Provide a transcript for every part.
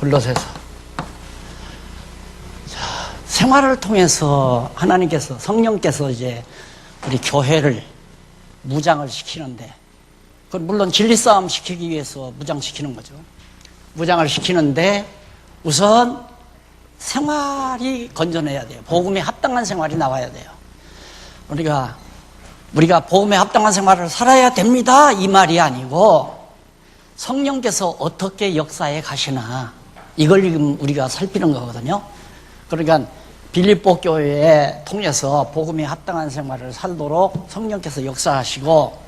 골로새서. 자, 생활을 통해서 하나님께서, 성령께서 이제 우리 교회를 무장을 시키는데, 그건 물론 진리싸움 시키기 위해서 무장시키는 거죠. 무장을 시키는데 우선 생활이 건전해야 돼요. 복음에 합당한 생활이 나와야 돼요. 우리가 복음에 합당한 생활을 살아야 됩니다, 이 말이 아니고 성령께서 어떻게 역사에 가시나 이걸 지금 우리가 살피는 거거든요. 그러니까 빌립보 교회에 통해서 복음에 합당한 생활을 살도록 성령께서 역사하시고,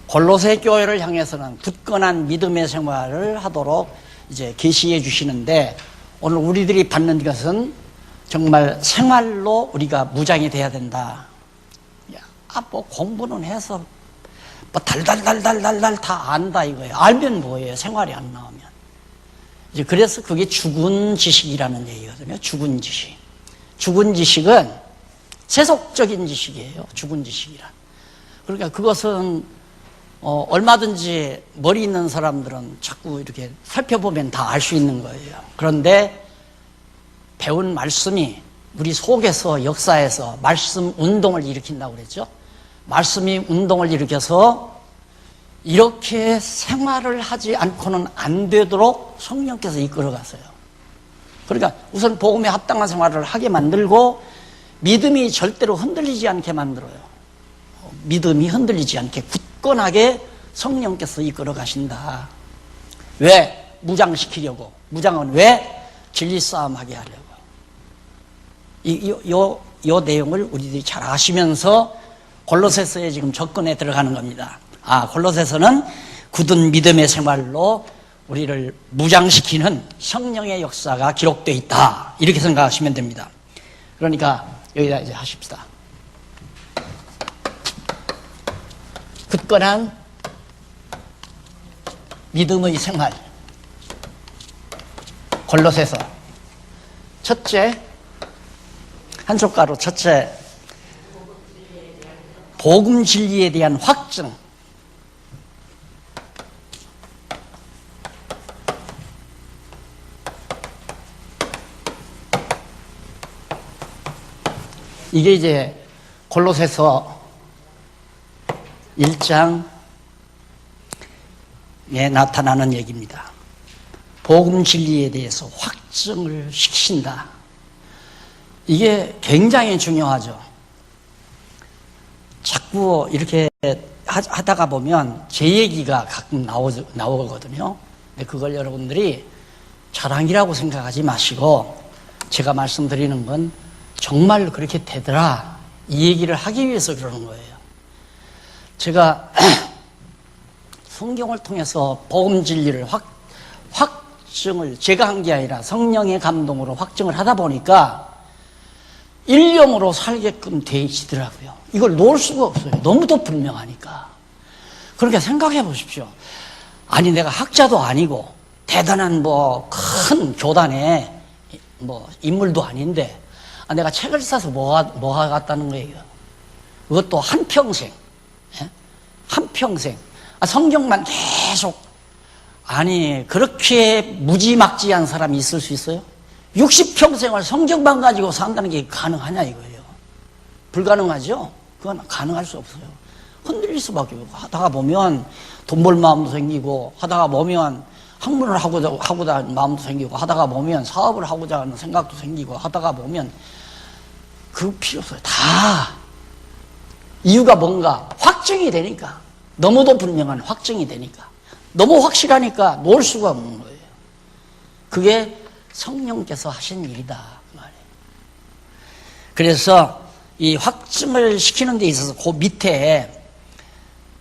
골로새 교회를 향해서는 굳건한 믿음의 생활을 하도록 이제 계시해 주시는데, 오늘 우리들이 받는 것은 정말 생활로 우리가 무장이 돼야 된다. 뭐 공부는 해서 뭐 달달달달달달 다 안다 이거예요. 알면 뭐예요? 생활이 안 나오면. 이제 그래서 그게 죽은 지식이라는 얘기거든요. 죽은 지식. 죽은 지식은 세속적인 지식이에요. 죽은 지식이란. 그러니까 그것은 얼마든지 머리 있는 사람들은 자꾸 이렇게 살펴보면 다 알 수 있는 거예요. 그런데 배운 말씀이 우리 속에서, 역사에서 말씀 운동을 일으킨다고 그랬죠. 말씀이 운동을 일으켜서 이렇게 생활을 하지 않고는 안 되도록 성령께서 이끌어 갔어요. 그러니까 우선 복음에 합당한 생활을 하게 만들고, 믿음이 절대로 흔들리지 않게 만들어요. 믿음이 흔들리지 않게 굳건하게 성령께서 이끌어 가신다. 왜? 무장시키려고. 무장은 왜? 진리 싸움하게 하려고. 이 내용을 우리들이 잘 아시면서 골로새서에 지금 접근에 들어가는 겁니다. 골로새서는 굳은 믿음의 생활로 우리를 무장시키는 성령의 역사가 기록되어 있다, 이렇게 생각하시면 됩니다. 그러니까 여기다 이제 하십시다. 굳건한 믿음의 생활. 골로새서. 첫째, 한 숫가로 첫째, 복음 진리에 대한 확증. 이게 이제 골로새서 1장에 나타나는 얘기입니다. 복음 진리에 대해서 확증을 시킨다. 이게 굉장히 중요하죠. 자꾸 이렇게 하다가 보면 제 얘기가 가끔 나오거든요. 근데 그걸 여러분들이 자랑이라고 생각하지 마시고, 제가 말씀드리는 건 정말 그렇게 되더라, 이 얘기를 하기 위해서 그러는 거예요. 제가 성경을 통해서 복음 진리를 확증을 제가 한 게 아니라 성령의 감동으로 확증을 하다 보니까 일념으로 살게끔 되시더라고요. 이걸 놓을 수가 없어요. 너무도 분명하니까. 그러니까 생각해 보십시오. 아니, 내가 학자도 아니고 대단한 큰 교단의 인물도 아닌데, 내가 책을 써서 뭐가 같다는 거예요. 그것도 한평생. 한평생. 성경만 계속. 아니, 그렇게 무지막지한 사람이 있을 수 있어요? 60평생을 성경만 가지고 산다는 게 가능하냐 이거예요. 불가능하죠? 그건 가능할 수 없어요. 흔들릴 수밖에 없고, 하다가 보면 돈 벌 마음도 생기고, 하다가 보면 학문을 하고자 하는 마음도 생기고, 하다가 보면 사업을 하고자 하는 생각도 생기고, 하다가 보면 그 필요 없어요. 다 이유가 뭔가 확증이 되니까. 너무도 분명한 확증이 되니까. 너무 확실하니까 놓을 수가 없는 거예요. 그게 성령께서 하신 일이다, 그 말이에요. 그래서 이 확증을 시키는 데 있어서 그 밑에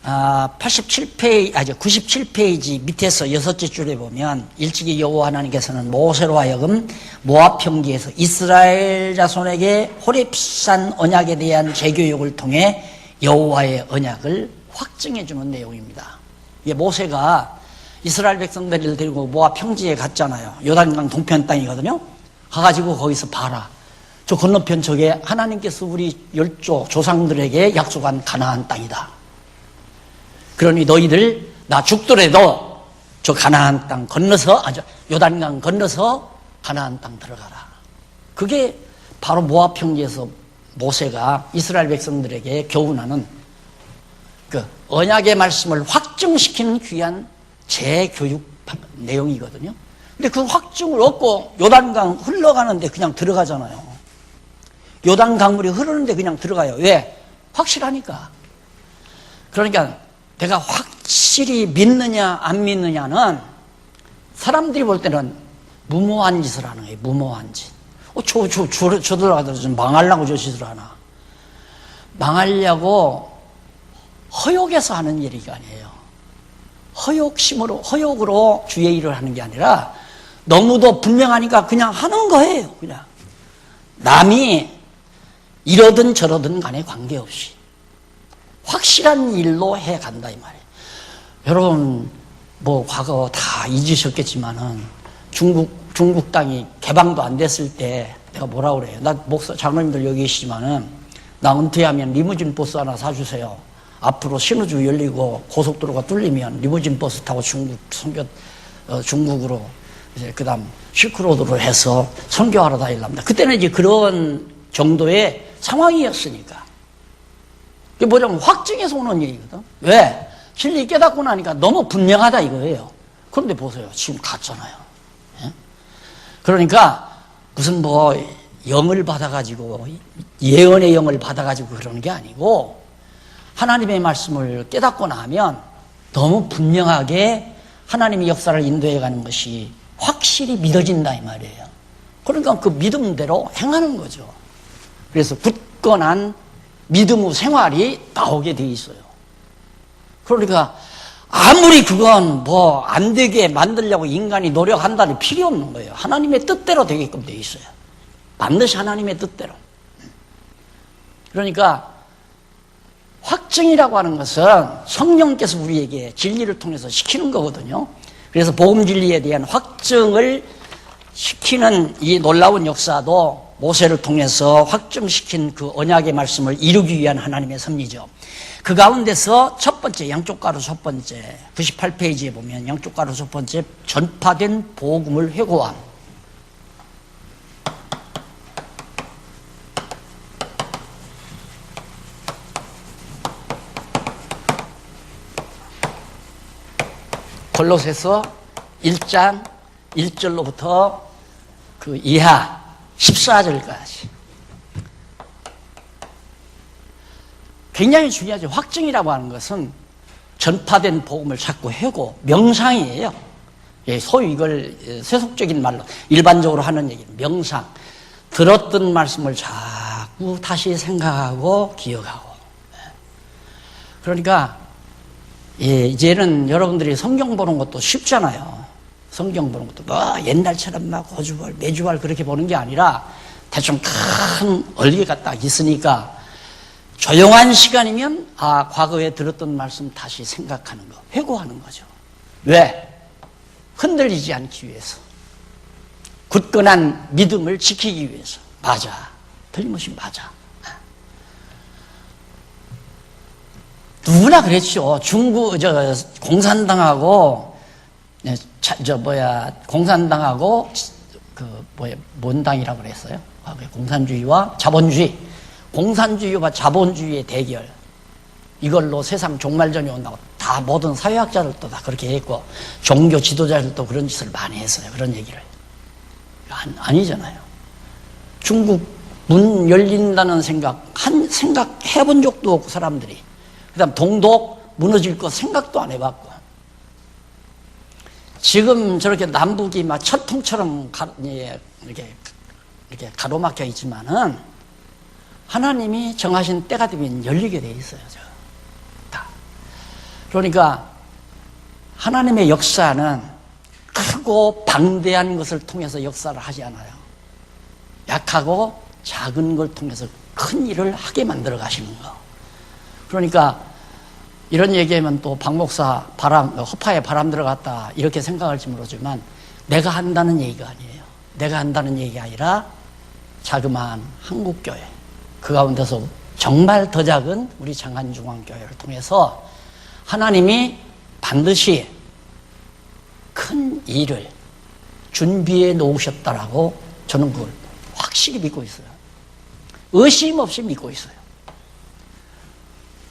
97페이지 밑에서 여섯째 줄에 보면, 일찍이 여호와 하나님께서는 모세로 하여금 모압 평지에서 이스라엘 자손에게 호렙산 언약에 대한 재교육을 통해 여호와의 언약을 확증해 주는 내용입니다. 이게 모세가 이스라엘 백성들을 데리고 모압 평지에 갔잖아요. 요단강 동편 땅이거든요. 가가지고 거기서 봐라. 저 건너편 저게 하나님께서 우리 열조 조상들에게 약속한 가나안 땅이다. 그러니 너희들 나 죽더라도 저 가나안 땅 건너서, 요단강 건너서 가나안 땅 들어가라. 그게 바로 모압 평지에서 모세가 이스라엘 백성들에게 교훈하는 그 언약의 말씀을 확증시키는 귀한 재교육 내용이거든요. 근데 그 확증을 얻고 요단강 흘러가는데 그냥 들어가잖아요. 요단 강물이 흐르는데 그냥 들어가요. 왜? 확실하니까. 그러니까 내가 확실히 믿느냐 안 믿느냐는 사람들이 볼 때는 무모한 짓을 하는 거예요. 무모한 짓. 저들 아들 좀 망하려고 저 짓을 하나. 망하려고 허욕해서 하는 일이 아니에요. 허욕으로 주의 일을 하는 게 아니라 너무도 분명하니까 그냥 하는 거예요. 그냥. 남이 이러든 저러든 간에 관계없이 확실한 일로 해 간다 이 말이에요. 여러분 뭐 과거 다 잊으셨겠지만은 중국 땅이 개방도 안 됐을 때 내가 뭐라 그래요? 나 목사 장로님들 여기 계시지만은 나 은퇴하면 리무진 버스 하나 사주세요. 앞으로 신우주 열리고 고속도로가 뚫리면 리무진 버스 타고 중국으로 이제 그다음 실크로드로 해서 선교하러 다니랍니다. 그때는 이제 그런 정도의 상황이었으니까. 이게 뭐냐면 확증해서 오는 일이거든. 왜? 진리 깨닫고 나니까 너무 분명하다 이거예요. 그런데 보세요. 지금 갔잖아요. 예? 그러니까 무슨 뭐 영을 받아가지고 예언의 영을 받아가지고 그러는 게 아니고 하나님의 말씀을 깨닫고 나면 너무 분명하게 하나님의 역사를 인도해가는 것이 확실히 믿어진다 이 말이에요. 그러니까 그 믿음대로 행하는 거죠. 그래서 굳건한 믿음의 생활이 나오게 돼 있어요. 그러니까 아무리 그건 뭐 안 되게 만들려고 인간이 노력한다는 필요 없는 거예요. 하나님의 뜻대로 되게끔 돼 있어요. 반드시 하나님의 뜻대로. 그러니까 확증이라고 하는 것은 성령께서 우리에게 진리를 통해서 시키는 거거든요. 그래서 복음 진리에 대한 확증을 시키는 이 놀라운 역사도 모세를 통해서 확증시킨 그 언약의 말씀을 이루기 위한 하나님의 섭리죠. 그 가운데서 첫 번째, 양쪽 가로 첫 번째, 98페이지에 보면 양쪽 가로 첫 번째, 전파된 복음을 회고함. 골로새서 1장 1절로부터 그 이하 14절까지. 굉장히 중요하죠. 확증이라고 하는 것은 전파된 복음을 자꾸 해고 명상이에요. 소위 이걸 세속적인 말로 일반적으로 하는 얘기는 명상. 들었던 말씀을 자꾸 다시 생각하고 기억하고. 그러니까 이제는 여러분들이 성경 보는 것도 쉽잖아요. 성경 보는 것도 뭐 옛날처럼 막 호주벌 매주벌 그렇게 보는 게 아니라 대충 큰 얼개가 딱 있으니까 조용한 시간이면 과거에 들었던 말씀 다시 생각하는 거, 회고하는 거죠. 왜? 흔들리지 않기 위해서. 굳건한 믿음을 지키기 위해서. 맞아. 틀림없이 맞아. 누구나 그랬죠. 공산당하고, 공산당하고, 뭔 당이라고 그랬어요? 공산주의와 자본주의. 공산주의와 자본주의의 대결. 이걸로 세상 종말전이 온다고 다 모든 사회학자들도 다 그렇게 했고, 종교 지도자들도 그런 짓을 많이 했어요. 그런 얘기를. 아니잖아요. 중국 문 열린다는 생각 해본 적도 없고, 사람들이. 그 다음 동독 무너질 거 생각도 안 해봤고. 지금 저렇게 남북이 막 철통처럼 이렇게 가로막혀 있지만은 하나님이 정하신 때가 되면 열리게 돼 있어요. 다. 그러니까 하나님의 역사는 크고 방대한 것을 통해서 역사를 하지 않아요. 약하고 작은 걸 통해서 큰 일을 하게 만들어 가시는 거. 그러니까 이런 얘기하면 또 박 목사 허파에 바람 들어갔다 이렇게 생각할지 모르지만 내가 한다는 얘기가 아니에요. 내가 한다는 얘기가 아니라 자그마한 한국교회 그 가운데서 정말 더 작은 우리 장안중앙교회를 통해서 하나님이 반드시 큰 일을 준비해 놓으셨다라고 저는 그걸 확실히 믿고 있어요. 의심 없이 믿고 있어요.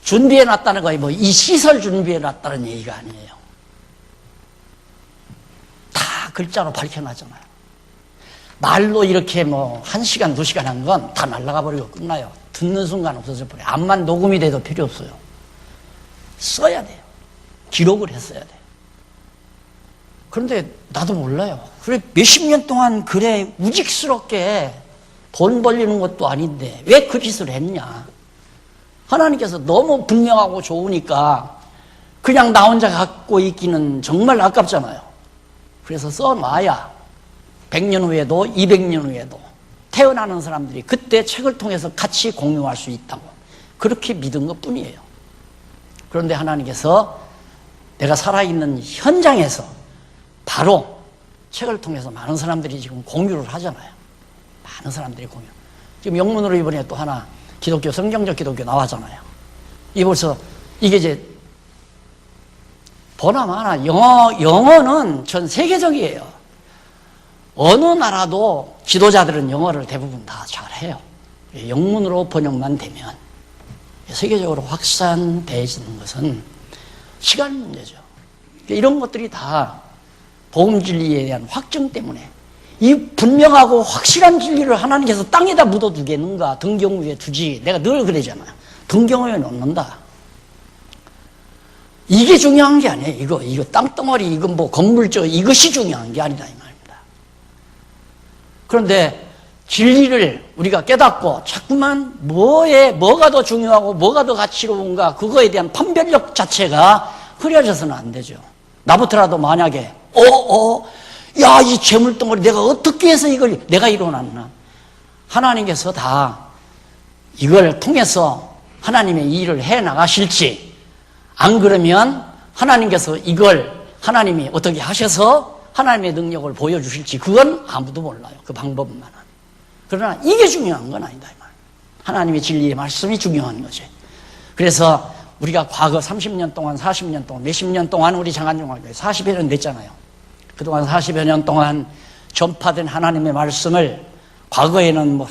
준비해 놨다는 거에 뭐 이 시설 준비해 놨다는 얘기가 아니에요. 다 글자로 밝혀놨잖아요. 말로 이렇게 뭐 1시간, 2시간 한 건 다 날아가 버리고 끝나요. 듣는 순간 없어져 버려요. 암만 녹음이 돼도 필요 없어요. 써야 돼요. 기록을 했어야 돼요. 그런데 나도 몰라요. 그래 몇십 년 동안 그래 우직스럽게 돈 벌리는 것도 아닌데 왜 그 짓을 했냐. 하나님께서 너무 분명하고 좋으니까 그냥 나 혼자 갖고 있기는 정말 아깝잖아요. 그래서 써놔야 100년 후에도 200년 후에도 태어나는 사람들이 그때 책을 통해서 같이 공유할 수 있다고 그렇게 믿은 것뿐이에요. 그런데 하나님께서 내가 살아있는 현장에서 바로 책을 통해서 많은 사람들이 지금 공유를 하잖아요. 많은 사람들이 공유. 지금 영문으로 이번에 또 하나 기독교, 성경적 기독교 나왔잖아요. 이 벌써 이게 이제 보나마나 영어는 전 세계적이에요. 어느 나라도 지도자들은 영어를 대부분 다 잘해요. 영문으로 번역만 되면 세계적으로 확산되어지는 것은 시간 문제죠. 이런 것들이 다 복음 진리에 대한 확증 때문에 이 분명하고 확실한 진리를 하나님께서 땅에다 묻어두겠는가? 등경 위에 두지. 내가 늘 그러잖아요. 등경 위에 놓는다. 이게 중요한 게 아니에요. 이거 땅덩어리, 이건 뭐 건물저 이것이 중요한 게 아니다 이 말입니다. 그런데 진리를 우리가 깨닫고 자꾸만 뭐가 더 중요하고 뭐가 더 가치로운가 그거에 대한 판별력 자체가 흐려져서는 안 되죠. 나부터라도 만약에 야, 이 재물덩어리 내가 어떻게 해서 이걸 내가 이뤄놨나. 하나님께서 다 이걸 통해서 하나님의 일을 해 나가실지 안 그러면 하나님께서 이걸 하나님이 어떻게 하셔서 하나님의 능력을 보여주실지 그건 아무도 몰라요. 그 방법만은. 그러나 이게 중요한 건 아니다. 이 말. 하나님의 진리의 말씀이 중요한 거지. 그래서 우리가 과거 30년 동안 40년 동안 몇십 년 동안 우리 장안종학교에 40여 년 됐잖아요. 그동안 40여 년 동안 전파된 하나님의 말씀을 과거에는 뭐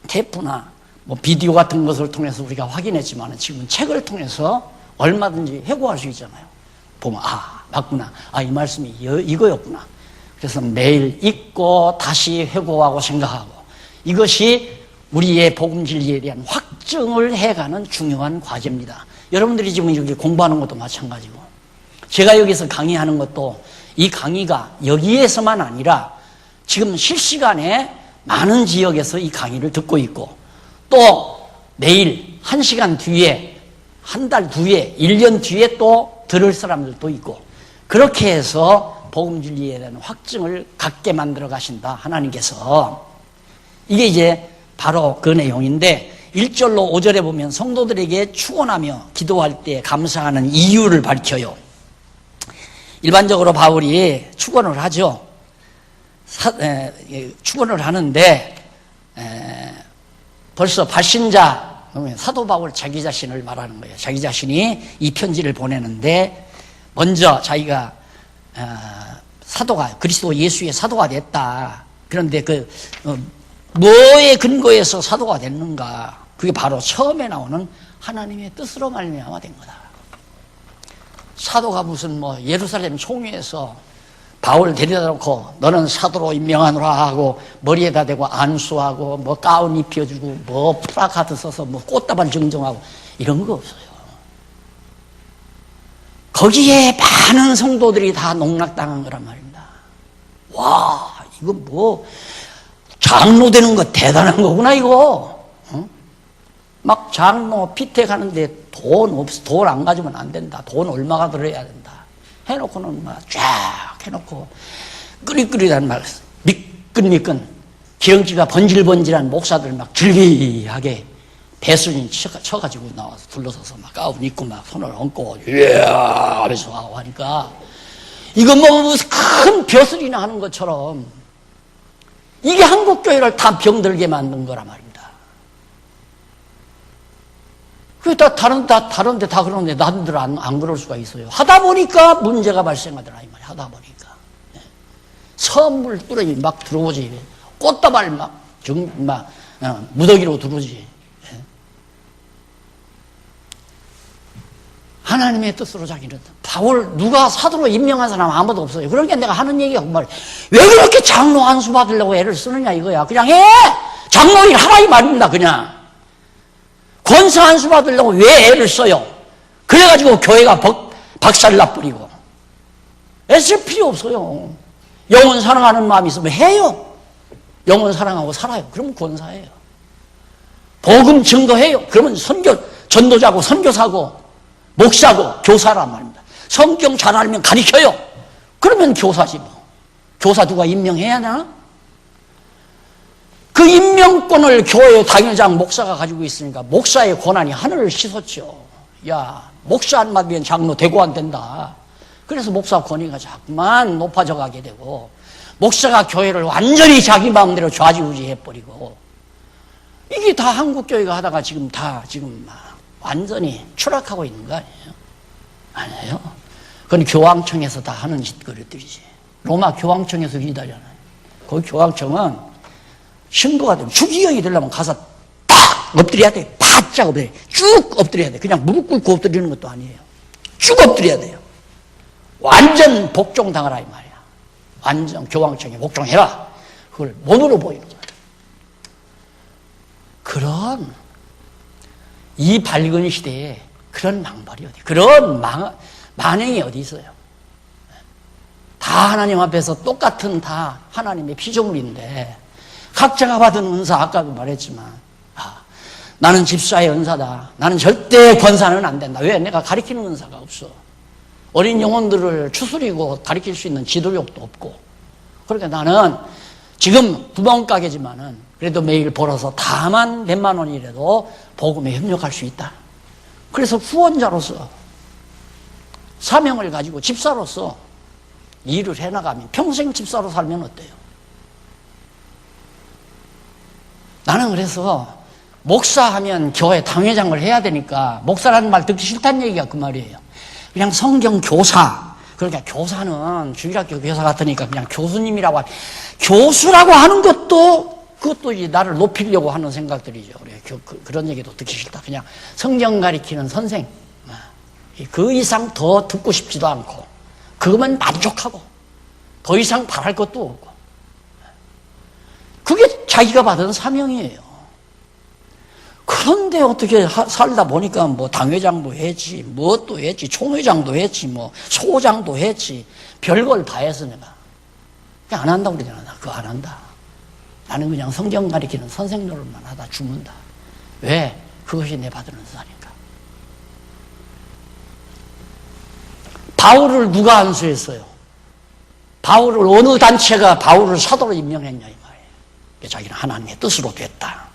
테이프나 뭐 비디오 같은 것을 통해서 우리가 확인했지만 지금은 책을 통해서 얼마든지 회고할 수 있잖아요. 보면 맞구나. 이 말씀이 이거였구나. 그래서 매일 읽고 다시 회고하고 생각하고 이것이 우리의 복음 진리에 대한 확증을 해가는 중요한 과제입니다. 여러분들이 지금 여기 공부하는 것도 마찬가지고 제가 여기서 강의하는 것도 이 강의가 여기에서만 아니라 지금 실시간에 많은 지역에서 이 강의를 듣고 있고 또 내일 1시간 뒤에 한 달 뒤에 1년 뒤에 또 들을 사람들도 있고 그렇게 해서 복음 진리에 대한 확증을 갖게 만들어 가신다 하나님께서. 이게 이제 바로 그 내용인데 1절로 5절에 보면 성도들에게 축원하며 기도할 때 감사하는 이유를 밝혀요. 일반적으로 바울이 축원을 하죠. 축원을 하는데 벌써 발신자 사도 바울 자기 자신을 말하는 거예요. 자기 자신이 이 편지를 보내는데 먼저 자기가 사도가 그리스도 예수의 사도가 됐다. 그런데 뭐에 근거해서 사도가 됐는가? 그게 바로 처음에 나오는 하나님의 뜻으로 말미암아 된 거다. 사도가 무슨 예루살렘 총회에서 바울 데려다 놓고 너는 사도로 임명하노라 하고 머리에다 대고 안수하고 가운 입혀주고 프라카드 써서 꽃다발 증정하고 이런 거 없어요. 거기에 많은 성도들이 다 농락당한 거란 말입니다. 와, 이거 장로 되는 거 대단한 거구나 이거. 막 장로 피택하는데 돈 안 가지면 안 된다. 돈 얼마가 들어야 된다. 해놓고는 쫙 해놓고 끄릿끄릿한 미끈미끈 기름기가 번질번질한 목사들 즐기하게 배순이 쳐가지고 나와서 둘러서서 가운 입고 손을 얹고 하면서 하니까 이거 무슨 큰 벼슬이나 하는 것처럼 이게 한국교회를 다 병들게 만든 거란 말입니다. 그게 다른데 다 그러는데 남들 안 그럴 수가 있어요. 하다 보니까 문제가 발생하더라 이 말이야. 하다 보니까 선물 뚜러기 막 들어오지. 꽃다발 무더기로 들어오지. 하나님의 뜻으로 자기는. 바울 누가 사도로 임명한 사람 아무도 없어요. 그러니까 내가 하는 얘기가 그 말이야. 왜 그렇게 장로 안수 받으려고 애를 쓰느냐 이거야. 그냥 해! 장로 일 하라 이 말입니다. 그냥. 권사 안수 받으려고 왜 애를 써요? 그래가지고 교회가 박살나버리고. 애쓸 필요 없어요. 영혼 사랑하는 마음이 있으면 해요. 영혼 사랑하고 살아요. 그러면 권사예요. 복음 증거해요. 그러면 전도자고 선교사고 목사고 교사란 말입니다. 성경 잘 알면 가르쳐요. 그러면 교사지 뭐. 교사 누가 임명해야 하나? 그 임명권을 교회 당회장 목사가 가지고 있으니까 목사의 권한이 하늘을 씻었죠. 야, 목사 안 맡으면 장로 되고 안 된다. 그래서 목사 권위가 자꾸만 높아져 가게 되고 목사가 교회를 완전히 자기 마음대로 좌지우지해버리고 이게 다 한국교회가 하다가 지금 완전히 추락하고 있는 거 아니에요? 아니에요. 그건 교황청에서 다 하는 짓거리들이지. 로마 교황청에서 기다려요. 거기 교황청은 신고가 되면 주기경이 되려면 가서 딱 엎드려야 돼. 바짝 엎드려야 돼. 쭉 엎드려야 돼. 그냥 무릎 꿇고 엎드리는 것도 아니에요. 쭉 엎드려야 돼요. 완전 복종당하라 이 말이야. 완전 교황청에 복종해라. 그걸 몸으로 보이는 거야. 그런 이 밝은 시대에 그런 망발이 어디, 그런 만행이 어디 있어요? 다 하나님 앞에서 똑같은 다 하나님의 피조물인데 각자가 받은 은사, 아까도 말했지만 나는 집사의 은사다. 나는 절대 권사는 안 된다. 왜? 내가 가르치는 은사가 없어. 어린 영혼들을 추스리고 가르칠 수 있는 지도력도 없고. 그러니까 나는 지금 구멍가게지만은 그래도 매일 벌어서 다만 몇만 원이라도 복음에 협력할 수 있다. 그래서 후원자로서 사명을 가지고 집사로서 일을 해나가면 평생 집사로 살면 어때요? 나는 그래서 목사하면 교회 당회장을 해야 되니까 목사라는 말 듣기 싫다는 얘기가 그 말이에요. 그냥 성경 교사. 그러니까 교사는 주일학교 교사 같으니까 그냥 교수님이라고 교수라고 하는 그것도 이제 나를 높이려고 하는 생각들이죠. 그런 얘기도 듣기 싫다. 그냥 성경 가리키는 선생. 그 이상 더 듣고 싶지도 않고 그것만 만족하고 더 이상 바랄 것도 없고 그게 자기가 받은 사명이에요. 그런데 어떻게 살다 보니까 뭐 당회장도 했지, 무엇도 했지, 총회장도 했지, 뭐 소장도 했지, 별걸 다 했어 내가. 그냥 안 한다고 그러잖아. 나 그거 안 한다. 나는 그냥 성경 가리키는 선생 노릇만 하다 죽는다. 왜? 그것이 내 받은 은사니까. 바울을 누가 안수했어요? 바울을 어느 단체가 바울을 사도로 임명했냐 이 말이에요. 자기는 하나님의 뜻으로 됐다.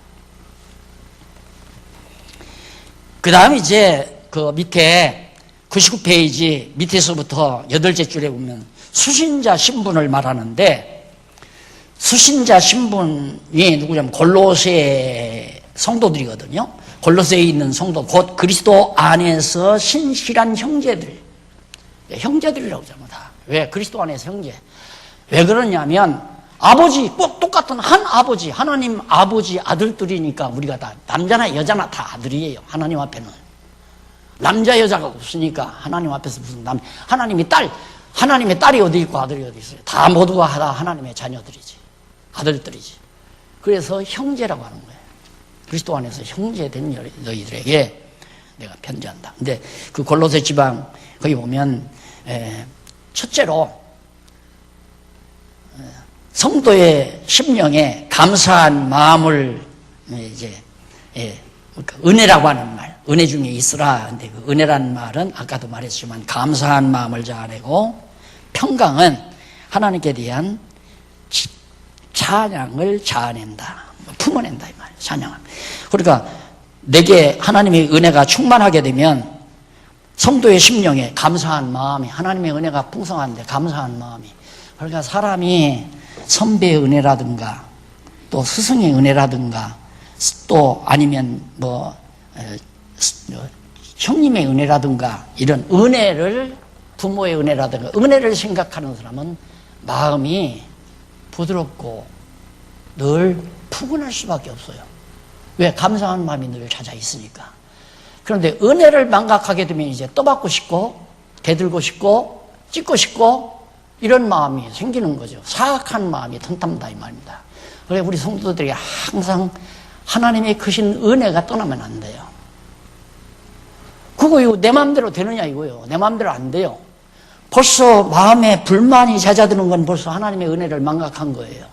그 다음에 이제 그 밑에 99페이지 밑에서부터 8째 줄에 보면 수신자 신분을 말하는데 수신자 신분이 누구냐면 골로새 성도들이거든요. 골로새에 있는 성도 곧 그리스도 안에서 신실한 형제들. 형제들이라고 하잖아 다. 왜? 그리스도 안에서 형제. 왜 그러냐면 아버지 꼭 똑같은 한 아버지 하나님 아버지 아들들이니까 우리가 다 남자나 여자나 다 아들이에요. 하나님 앞에는 남자 여자가 없으니까 하나님 앞에서 무슨 하나님의 딸이 어디 있고 아들이 어디 있어요. 다 모두가 하나님의 자녀들이지 아들들이지. 그래서 형제라고 하는 거예요. 그리스도 안에서 형제된 너희들에게 내가 편지한다. 근데 그 골로새 지방 거기 보면 첫째로 성도의 심령에 감사한 마음을 이제 은혜라고 하는 말, 은혜 중에 있으라. 근데 그 은혜라는 말은 아까도 말했지만 감사한 마음을 자아내고 평강은 하나님께 대한 찬양을 자아낸다, 품어낸다 이 말이에요. 찬양을. 그러니까 내게 하나님의 은혜가 충만하게 되면 성도의 심령에 감사한 마음이 하나님의 은혜가 풍성한데 감사한 마음이 그러니까 사람이 선배의 은혜라든가 또 스승의 은혜라든가 또 아니면 뭐 형님의 은혜라든가 이런 은혜를 부모의 은혜라든가 은혜를 생각하는 사람은 마음이 부드럽고 늘 푸근할 수밖에 없어요. 왜? 감사한 마음이 늘 찾아 있으니까. 그런데 은혜를 망각하게 되면 이제 떠받고 싶고 대들고 싶고 찢고 싶고 이런 마음이 생기는 거죠. 사악한 마음이 튼튼하다 이 말입니다. 그래서 우리 성도들이 항상 하나님의 크신 은혜가 떠나면 안 돼요. 그거 이거 내 마음대로 되느냐 이거요. 내 마음대로 안 돼요. 벌써 마음에 불만이 잦아드는 건 벌써 하나님의 은혜를 망각한 거예요.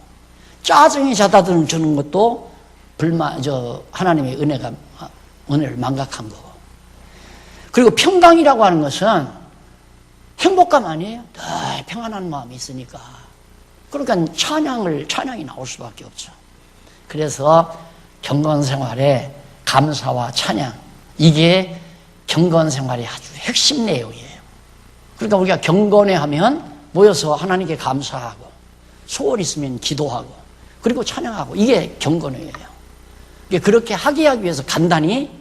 짜증이 잦아드는 것도 하나님의 은혜를 망각한 거고. 그리고 평강이라고 하는 것은 행복감 아니에요? 늘 평안한 마음이 있으니까. 그러니까 찬양이 나올 수밖에 없죠. 그래서 경건 생활에 감사와 찬양, 이게 경건 생활의 아주 핵심 내용이에요. 그러니까 우리가 경건에 하면 모여서 하나님께 감사하고, 소원 있으면 기도하고, 그리고 찬양하고, 이게 경건이에요. 이게 그렇게 하기 위해서 간단히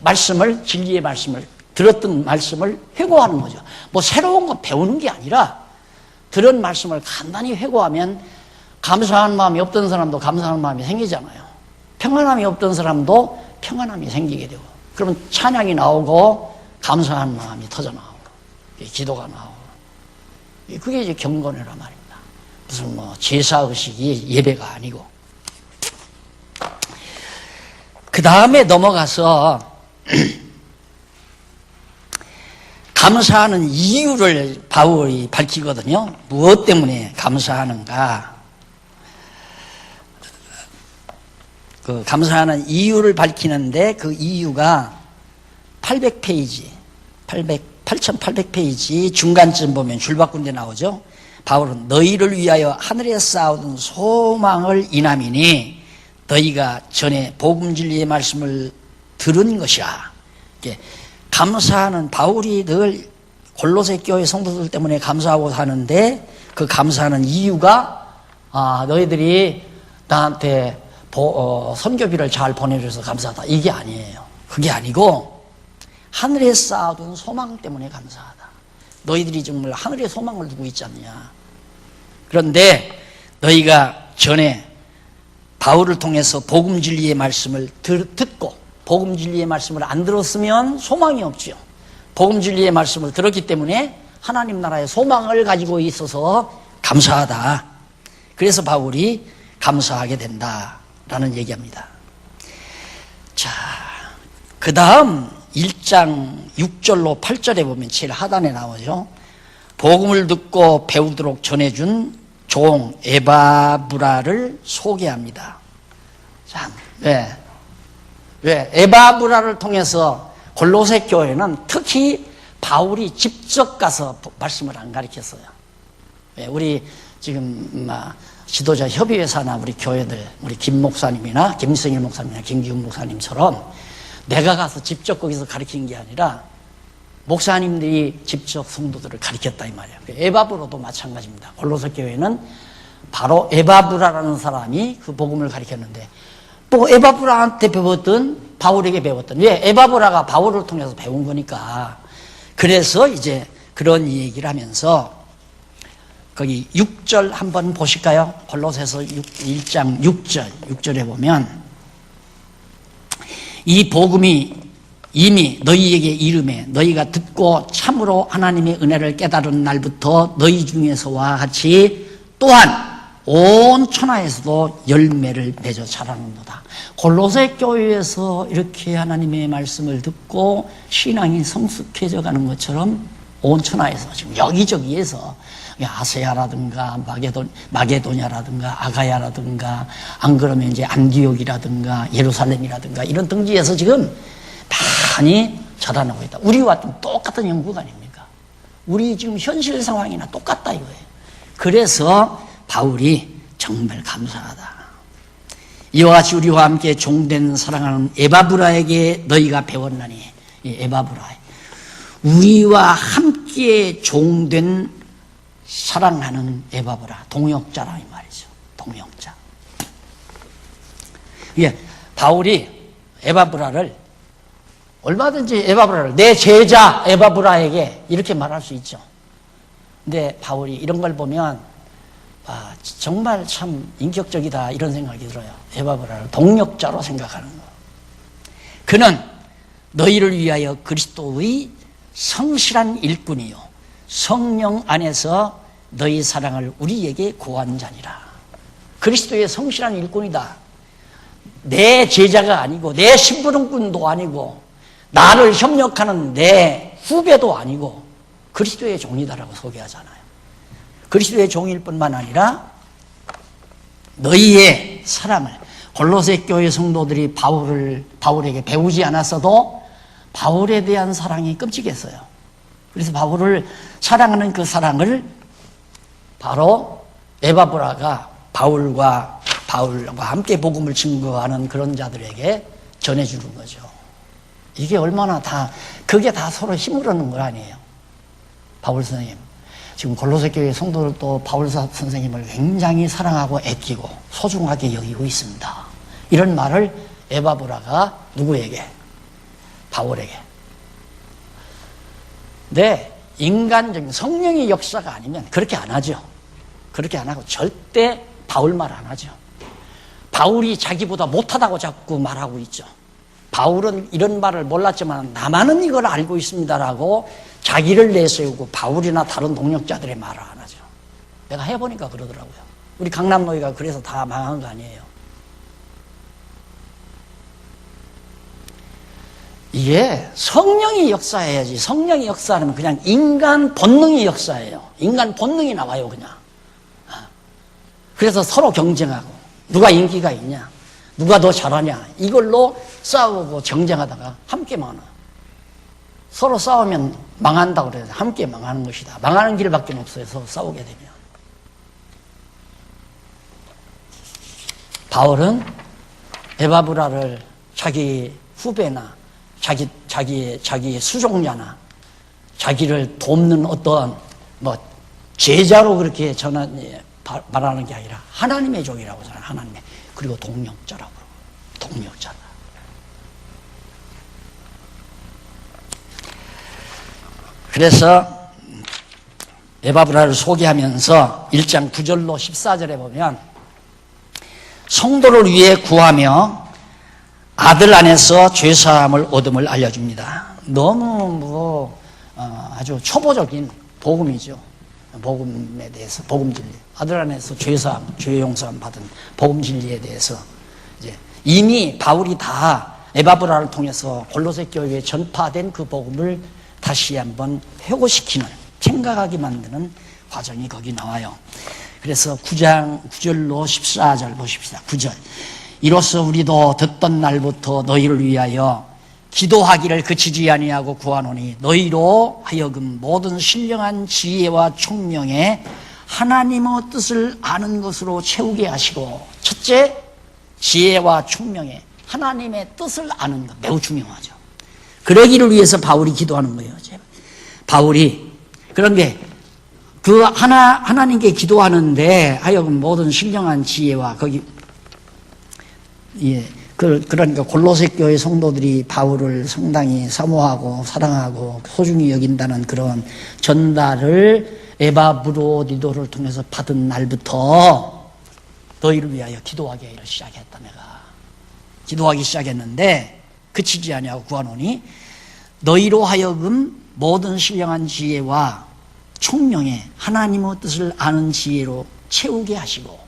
말씀을, 진리의 말씀을, 들었던 말씀을 회고하는 거죠. 뭐 새로운 거 배우는 게 아니라 들은 말씀을 간단히 회고하면 감사한 마음이 없던 사람도 감사한 마음이 생기잖아요. 평안함이 없던 사람도 평안함이 생기게 되고, 그러면 찬양이 나오고 감사한 마음이 터져나오고 기도가 나오고, 그게 이제 경건이란 말입니다. 무슨 제사의식이 예배가 아니고. 그 다음에 넘어가서 감사하는 이유를 바울이 밝히거든요. 무엇 때문에 감사하는가? 그 감사하는 이유를 밝히는데 그 이유가 800페이지, 8800페이지 중간쯤 보면 줄바꾼 데 나오죠. 바울은 너희를 위하여 하늘에 쌓아둔 소망을 인함이니 너희가 전에 복음 진리의 말씀을 들은 것이야. 감사하는, 바울이 늘 골로새 교회 성도들 때문에 감사하고 사는데 그 감사하는 이유가 너희들이 나한테 선교비를 잘 보내줘서 감사하다, 이게 아니에요. 그게 아니고 하늘에 쌓아둔 소망 때문에 감사하다. 너희들이 정말 하늘에 소망을 두고 있지 않느냐. 그런데 너희가 전에 바울을 통해서 복음 진리의 말씀을 듣고 복음 진리의 말씀을 안 들었으면 소망이 없죠. 복음 진리의 말씀을 들었기 때문에 하나님 나라의 소망을 가지고 있어서 감사하다. 그래서 바울이 감사하게 된다라는 얘기합니다. 자, 그 다음 1장 6절로 8절에 보면 제일 하단에 나오죠. 복음을 듣고 배우도록 전해준 종 에바브라를 소개합니다. 자, 왜 에바브라를 통해서 골로새 교회는 특히 바울이 직접 가서 말씀을 안 가르쳤어요. 우리 지금 지도자 협의회사나 우리 교회들, 우리 김 목사님이나 김승일 목사님이나 김기훈 목사님처럼 내가 가서 직접 거기서 가르친 게 아니라 목사님들이 직접 성도들을 가르쳤다 이 말이에요. 에바브라도 마찬가지입니다. 골로새 교회는 바로 에바브라라는 사람이 그 복음을 가르쳤는데, 또 에바브라한테 배웠던, 바울에게 배웠던, 왜? 에바브라가 바울을 통해서 배운 거니까. 그래서 이제 그런 얘기를 하면서 거기 6절 한번 보실까요? 골로새서 1장 6절에 보면 이 복음이 이미 너희에게 이름에 너희가 듣고 참으로 하나님의 은혜를 깨달은 날부터 너희 중에서와 같이 또한 온 천하에서도 열매를 맺어 자라는도다. 골로새 교회에서 이렇게 하나님의 말씀을 듣고 신앙이 성숙해져 가는 것처럼 온 천하에서 지금 여기저기에서 아세아라든가 마게도냐라든가 아가야라든가 안 그러면 이제 안디옥이라든가 예루살렘이라든가 이런 등지에서 지금 많이 자라나고 있다. 우리와 좀 똑같은 영국 아닙니까? 우리 지금 현실 상황이나 똑같다 이거예요. 그래서 바울이 정말 감사하다. 이와 같이 우리와 함께 종된 사랑하는 에바브라에게 너희가 배웠나니, 이 에바브라, 우리와 함께 종된 사랑하는 에바브라, 동역자라 이 말이죠. 동역자. 예, 바울이 에바브라를 얼마든지 에바브라를 내 제자 에바브라에게 이렇게 말할 수 있죠. 근데 바울이 이런 걸 보면 정말 참 인격적이다 이런 생각이 들어요. 에바브라를 동력자로 생각하는 거. 그는 너희를 위하여 그리스도의 성실한 일꾼이요 성령 안에서 너희 사랑을 우리에게 구한 자니라. 그리스도의 성실한 일꾼이다. 내 제자가 아니고 내 심부름꾼도 아니고 나를 협력하는 내 후배도 아니고 그리스도의 종이다라고 소개하잖아요. 그리스도의 종일 뿐만 아니라 너희의 사랑을 골로새 교회 성도들이 바울에게 배우지 않았어도 바울에 대한 사랑이 끔찍했어요. 그래서 바울을 사랑하는 그 사랑을 바로 에바브라가 바울과 함께 복음을 증거하는 그런 자들에게 전해주는 거죠. 이게 얼마나 그게 다 서로 힘을 얻는 거 아니에요. 바울 선생님. 지금 골로새 교회 성도들도 바울 선생님을 굉장히 사랑하고 아끼고 소중하게 여기고 있습니다. 이런 말을 에바브라가 누구에게? 바울에게. 네, 인간적인 성령의 역사가 아니면 그렇게 안 하죠. 그렇게 안 하고 절대 바울 말 안 하죠. 바울이 자기보다 못하다고 자꾸 말하고 있죠. 바울은 이런 말을 몰랐지만 나만은 이걸 알고 있습니다라고 자기를 내세우고 바울이나 다른 동력자들의 말을 안 하죠. 내가 해보니까 그러더라고요. 우리 강남노예가 그래서 다 망한 거 아니에요. 이게 성령이 역사해야지. 성령이 역사하면 그냥 인간 본능이 역사해요. 인간 본능이 나와요, 그냥. 그래서 서로 경쟁하고 누가 인기가 있냐, 누가 더 잘하냐 이걸로 싸우고 경쟁하다가 함께 망하. 서로 싸우면 망한다고 그래서 함께 망하는 것이다. 망하는 길밖에 없어요. 서로 싸우게 되면. 바울은 에바브라를 자기 후배나 자기의 수종자나 자기를 돕는 어떤 제자로 그렇게 말하는 게 아니라 하나님의 종이라고 하잖아요. 하나님의. 그리고 동력자라고. 동력자다. 그래서 에바브라를 소개하면서 1장 9절로 14절에 보면 성도를 위해 구하며 아들 안에서 죄사함을 얻음을 알려줍니다. 너무 아주 초보적인 복음이죠. 복음에 대해서, 복음 진리. 아들 안에서 죄사함, 죄 용서함 받은 복음 진리에 대해서 이제 이미 바울이 다 에바브라를 통해서 골로새 교회에 전파된 그 복음을 다시 한번 회고시키는, 생각하게 만드는 과정이 거기 나와요. 그래서 9장 9절로 14절 보십시다. 9절. 이로써 우리도 듣던 날부터 너희를 위하여 기도하기를 그치지 아니하고 구하노니 너희로 하여금 모든 신령한 지혜와 총명에 하나님의 뜻을 아는 것으로 채우게 하시고, 첫째, 지혜와 총명에 하나님의 뜻을 아는 것 매우 중요하죠. 그러기를 위해서 바울이 기도하는 거예요. 바울이. 그런데 그 하나님께 기도하는데 하여금 모든 신령한 지혜와 거기 그러니까 골로새 교회 성도들이 바울을 상당히 사모하고 사랑하고 소중히 여긴다는 그런 전달을 에바브로디도를 통해서 받은 날부터 너희를 위하여 기도하게 하기를 시작했다. 내가 기도하기 시작했는데 그치지 아니하고 구하노니 너희로 하여금 모든 신령한 지혜와 총명에 하나님의 뜻을 아는 지혜로 채우게 하시고,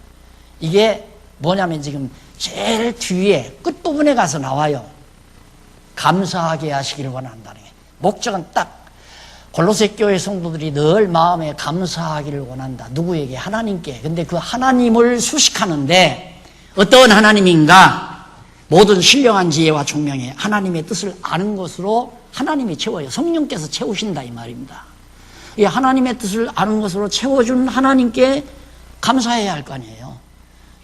이게 뭐냐면 지금 제일 뒤에 끝부분에 가서 나와요. 감사하게 하시기를 원한다는 게. 목적은 딱 골로새 교회 성도들이 늘 마음에 감사하기를 원한다. 누구에게? 하나님께. 근데 그 하나님을 수식하는데 어떤 하나님인가? 모든 신령한 지혜와 총명에 하나님의 뜻을 아는 것으로 하나님이 채워요. 성령께서 채우신다 이 말입니다. 이 하나님의 뜻을 아는 것으로 채워준 하나님께 감사해야 할 거 아니에요.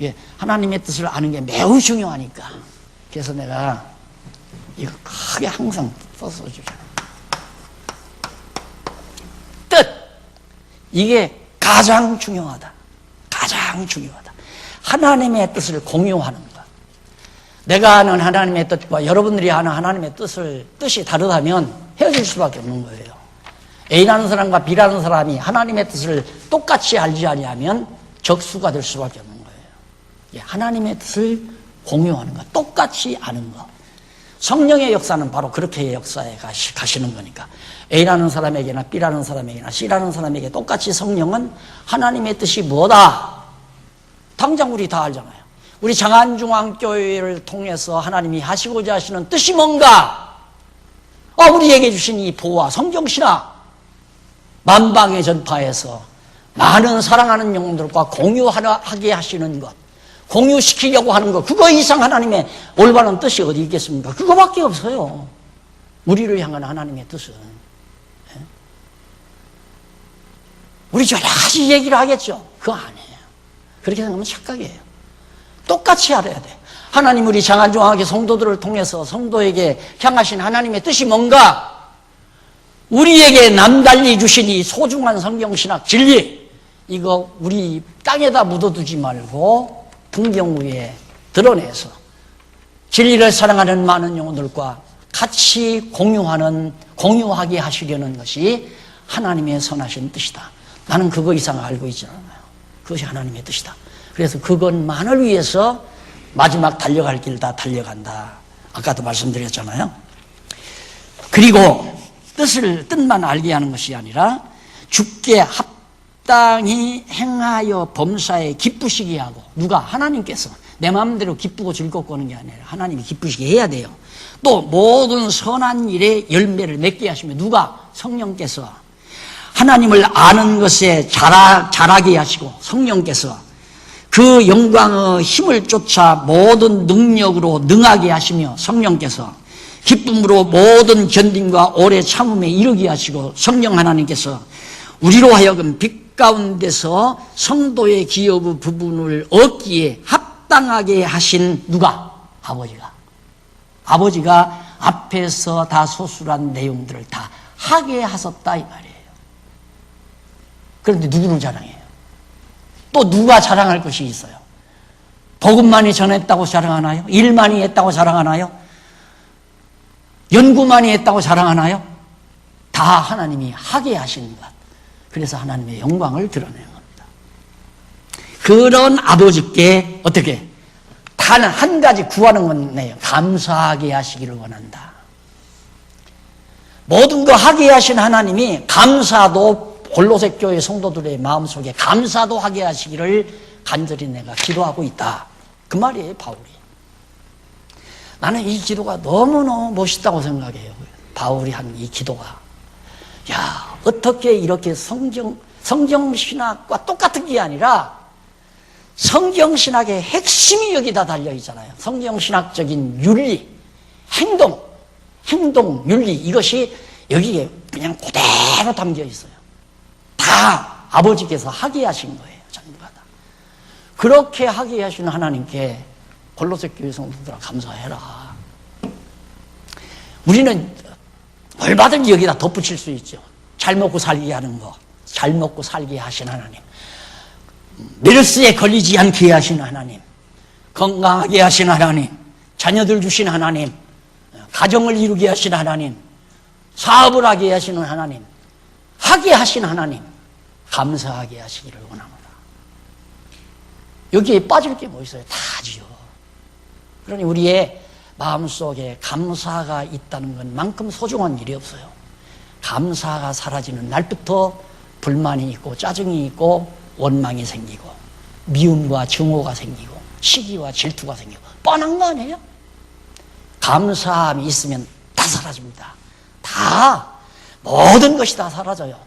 예, 하나님의 뜻을 아는 게 매우 중요하니까. 그래서 내가 이거 크게 항상 써서 주잖아요. 뜻. 이게 가장 중요하다. 가장 중요하다. 하나님의 뜻을 공유하는 것. 내가 아는 하나님의 뜻과 여러분들이 아는 하나님의 뜻이 다르다면 헤어질 수밖에 없는 거예요. A라는 사람과 B라는 사람이 하나님의 뜻을 똑같이 알지 아니하면 적수가 될 수밖에 없는 거예요. 하나님의 뜻을 공유하는 것, 똑같이 아는 것. 성령의 역사는 바로 그렇게 역사에 가시는 거니까. A라는 사람에게나 B라는 사람에게나 C라는 사람에게 똑같이 성령은 하나님의 뜻이 뭐다? 당장 우리 다 알잖아요. 우리 장안중앙교회를 통해서 하나님이 하시고자 하시는 뜻이 뭔가? 우리에게 주신 이 보화, 성경신학, 만방에 전파해서 많은 사랑하는 영혼들과 공유하게 하시는 것, 공유시키려고 하는 것, 그거 이상 하나님의 올바른 뜻이 어디 있겠습니까? 그거밖에 없어요. 우리를 향한 하나님의 뜻은. 우리 여러 가지 얘기를 하겠죠. 그거 아니에요. 그렇게 생각하면 착각이에요. 똑같이 알아야 돼. 하나님 우리 장안중앙교 성도들을 통해서 성도에게 향하신 하나님의 뜻이 뭔가? 우리에게 남달리 주신 이 소중한 성경신학 진리, 이거 우리 땅에다 묻어두지 말고 풍경 위에 드러내서 진리를 사랑하는 많은 영혼들과 같이 공유하게 하시려는 것이 하나님의 선하신 뜻이다. 나는 그거 이상 알고 있지 않아요. 그것이 하나님의 뜻이다. 그래서 그것만을 위해서 마지막 달려갈 길 다 달려간다. 아까도 말씀드렸잖아요. 그리고 뜻만 알게 하는 것이 아니라 주께 합당히 행하여 범사에 기쁘시게 하고, 누가? 하나님께서 내 마음대로 기쁘고 즐겁고 하는 게 아니라 하나님이 기쁘시게 해야 돼요. 또 모든 선한 일에 열매를 맺게 하시며, 누가? 성령께서 하나님을 아는 것에 자라게 하시고, 성령께서 그 영광의 힘을 쫓아 모든 능력으로 능하게 하시며, 성령께서 기쁨으로 모든 견딤과 오래 참음에 이르게 하시고, 성령 하나님께서 우리로 하여금 빛 가운데서 성도의 기업의 부분을 얻기에 합당하게 하신, 누가? 아버지가 앞에서 다 소술한 내용들을 다 하게 하셨다 이 말이에요. 그런데 누구는 자랑해요? 또 누가 자랑할 것이 있어요? 복음만이 전했다고 자랑하나요? 일만이 했다고 자랑하나요? 연구만이 했다고 자랑하나요? 다 하나님이 하게 하신 것. 그래서 하나님의 영광을 드러내는 겁니다. 그런 아버지께 어떻게? 단 한 가지 구하는 건네요. 감사하게 하시기를 원한다. 모든 거 하게 하신 하나님이 감사도, 골로새 교회 성도들의 마음속에 감사도 하게 하시기를 간절히 내가 기도하고 있다. 그 말이에요, 바울이. 나는 이 기도가 너무너무 멋있다고 생각해요. 바울이 한 이 기도가. 야, 어떻게 이렇게 성경신학과 똑같은 게 아니라 성경신학의 핵심이 여기다 달려있잖아요. 성경신학적인 윤리, 행동 윤리, 이것이 여기에 그냥 그대로 담겨 있어요. 다 아버지께서 하게 하신 거예요. 전부 다. 그렇게 하게 하신 하나님께 골로새 교회 성도들아 감사해라. 우리는 얼마든지 여기다 덧붙일 수 있죠. 잘 먹고 살게 하는 거, 잘 먹고 살게 하신 하나님, 메르스에 걸리지 않게 하신 하나님, 건강하게 하신 하나님, 자녀들 주신 하나님, 가정을 이루게 하신 하나님, 사업을 하게 하시는 하나님, 하게 하신 하나님, 감사하게 하시기를 원합니다. 여기에 빠질 게 뭐 있어요? 다지요. 그러니 우리의 마음속에 감사가 있다는 것만큼 소중한 일이 없어요. 감사가 사라지는 날부터 불만이 있고 짜증이 있고 원망이 생기고 미움과 증오가 생기고 시기와 질투가 생기고 뻔한 거 아니에요? 감사함이 있으면 다 사라집니다. 다, 모든 것이 다 사라져요.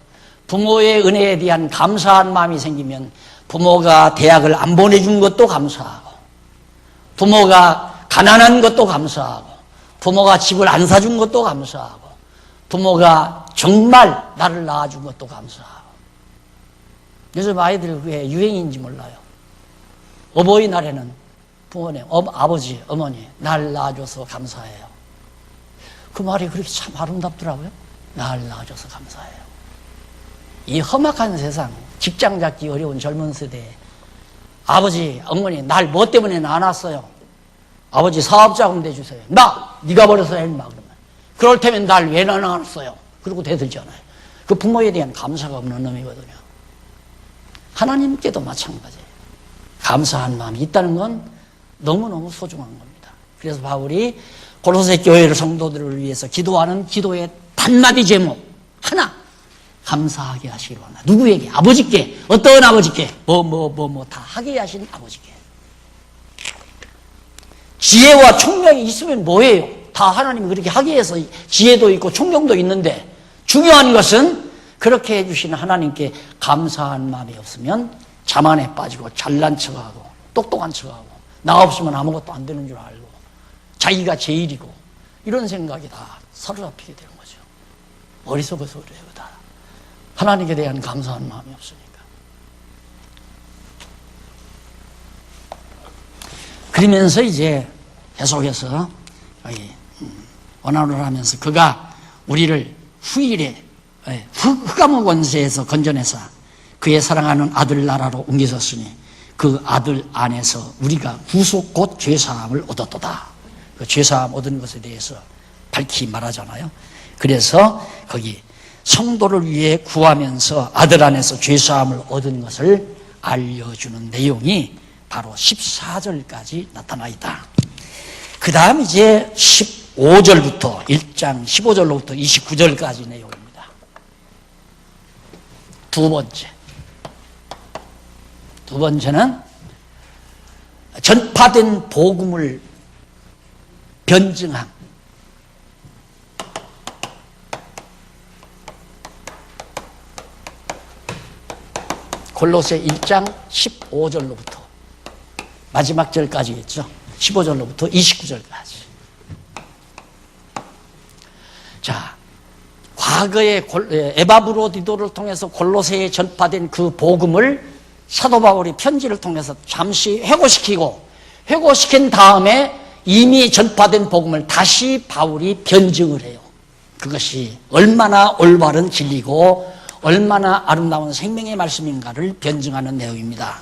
부모의 은혜에 대한 감사한 마음이 생기면 부모가 대학을 안 보내준 것도 감사하고, 부모가 가난한 것도 감사하고, 부모가 집을 안 사준 것도 감사하고, 부모가 정말 나를 낳아준 것도 감사하고. 요즘 아이들 그게 유행인지 몰라요. 어버이날에는 부모님, 아버지, 어머니, 날 낳아줘서 감사해요. 그 말이 그렇게 참 아름답더라고요. 날 낳아줘서 감사해요. 이 험악한 세상, 직장 잡기 어려운 젊은 세대에 아버지, 어머니, 날 뭐 때문에 낳아놨어요? 아버지 사업자금 내주세요. 네가 버려서 해, 인마. 그러면. 그럴 테면 날 왜 낳아놨어요? 그러고 대들잖아요. 그 부모에 대한 감사가 없는 놈이거든요. 하나님께도 마찬가지예요. 감사한 마음이 있다는 건 너무너무 소중한 겁니다. 그래서 바울이 골로새 교회 성도들을 위해서 기도하는 기도의 단마디 제목 하나, 감사하게 하시기로 한다. 누구에게? 아버지께. 어떤 아버지께? 다 하게 하신 아버지께. 지혜와 총명이 있으면 뭐예요? 다 하나님이 그렇게 하게 해서 지혜도 있고 총명도 있는데, 중요한 것은 그렇게 해주시는 하나님께 감사한 마음이 없으면 자만에 빠지고 잘난 척하고 똑똑한 척하고 나 없으면 아무것도 안 되는 줄 알고 자기가 제일이고 이런 생각이 다 사로잡히게 되는 거죠. 어리석어서 그래요. 다 하나님께 대한 감사한 마음이 없으니까. 그러면서 이제 계속해서 원한을 하면서 그가 우리를 후일에 흑암의 권세에서 건져내서 그의 사랑하는 아들 나라로 옮기셨으니 그 아들 안에서 우리가 구속 곧 죄사함을 얻었도다. 그 죄사함 얻은 것에 대해서 밝히 말하잖아요. 그래서 거기 성도를 위해 구하면서 아들 안에서 죄사함을 얻은 것을 알려주는 내용이 바로 14절까지 나타나 있다. 그 다음 이제 15절부터 1장 15절로부터 29절까지 내용입니다. 두 번째는 전파된 복음을 변증함. 골로새 1장 15절로부터 마지막 절까지겠죠. 15절로부터 29절까지. 자, 과거에 에바브로디도를 통해서 골로새에 전파된 그 복음을 사도 바울이 편지를 통해서 잠시 회고시킨 다음에 이미 전파된 복음을 다시 바울이 변증을 해요. 그것이 얼마나 올바른 진리고 얼마나 아름다운 생명의 말씀인가를 변증하는 내용입니다.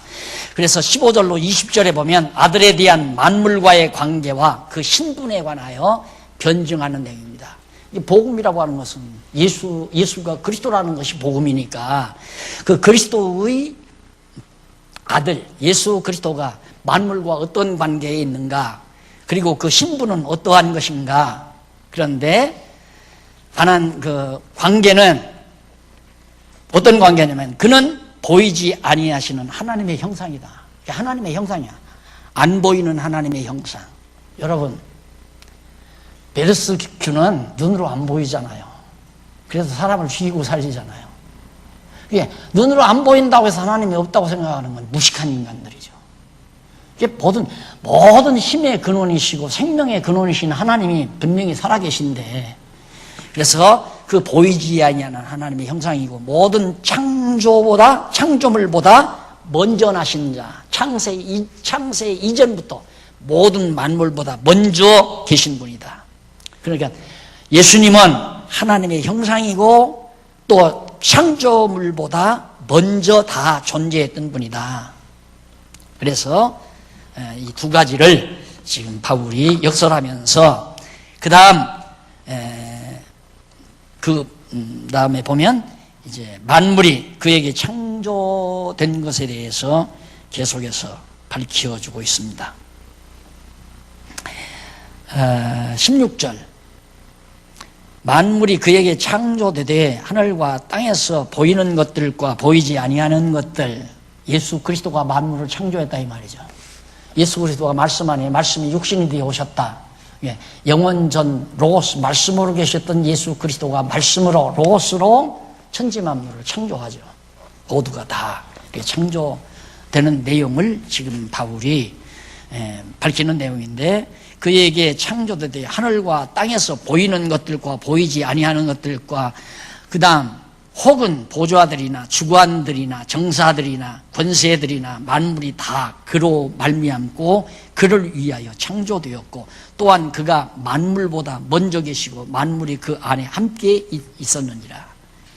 그래서 15절로 20절에 보면 아들에 대한 만물과의 관계와 그 신분에 관하여 변증하는 내용입니다. 이 복음이라고 하는 것은 예수가 그리스도라는 것이 복음이니까 그 그리스도의 아들 예수 그리스도가 만물과 어떤 관계에 있는가, 그리고 그 신분은 어떠한 것인가. 그런데 관한 그 관계는 어떤 관계냐면 그는 보이지 아니하시는 하나님의 형상이다. 하나님의 형상이야. 안 보이는 하나님의 형상. 여러분, 베르스큐는 눈으로 안 보이잖아요. 그래서 사람을 죽이고 살리잖아요. 이게 눈으로 안 보인다고 해서 하나님이 없다고 생각하는 건 무식한 인간들이죠. 이게 모든 힘의 근원이시고 생명의 근원이신 하나님이 분명히 살아계신데, 그래서 그 보이지 아니하는 하나님의 형상이고 모든 창조물보다 먼저 나신 자, 창세 이전부터 모든 만물보다 먼저 계신 분이다. 그러니까 예수님은 하나님의 형상이고 또 창조물보다 먼저 다 존재했던 분이다. 그래서 이 두 가지를 지금 바울이 역설하면서 그 다음에 보면 이제 만물이 그에게 창조된 것에 대해서 계속해서 밝혀주고 있습니다. 16절 만물이 그에게 창조되되 하늘과 땅에서 보이는 것들과 보이지 아니하는 것들, 예수 그리스도가 만물을 창조했다 이 말이죠. 예수 그리스도가 말씀 안에 말씀이 육신이 되어 오셨다. 영원전 로고스 말씀으로 계셨던 예수 그리스도가 말씀으로 로고스로 천지 만물을 창조하죠. 모두가 다 창조되는 내용을 지금 바울이 밝히는 내용인데, 그에게 창조되되 하늘과 땅에서 보이는 것들과 보이지 아니하는 것들과 그 다음 혹은 보좌들이나 주관들이나 정사들이나 권세들이나 만물이 다 그로 말미암고 그를 위하여 창조되었고 또한 그가 만물보다 먼저 계시고 만물이 그 안에 함께 있었느니라.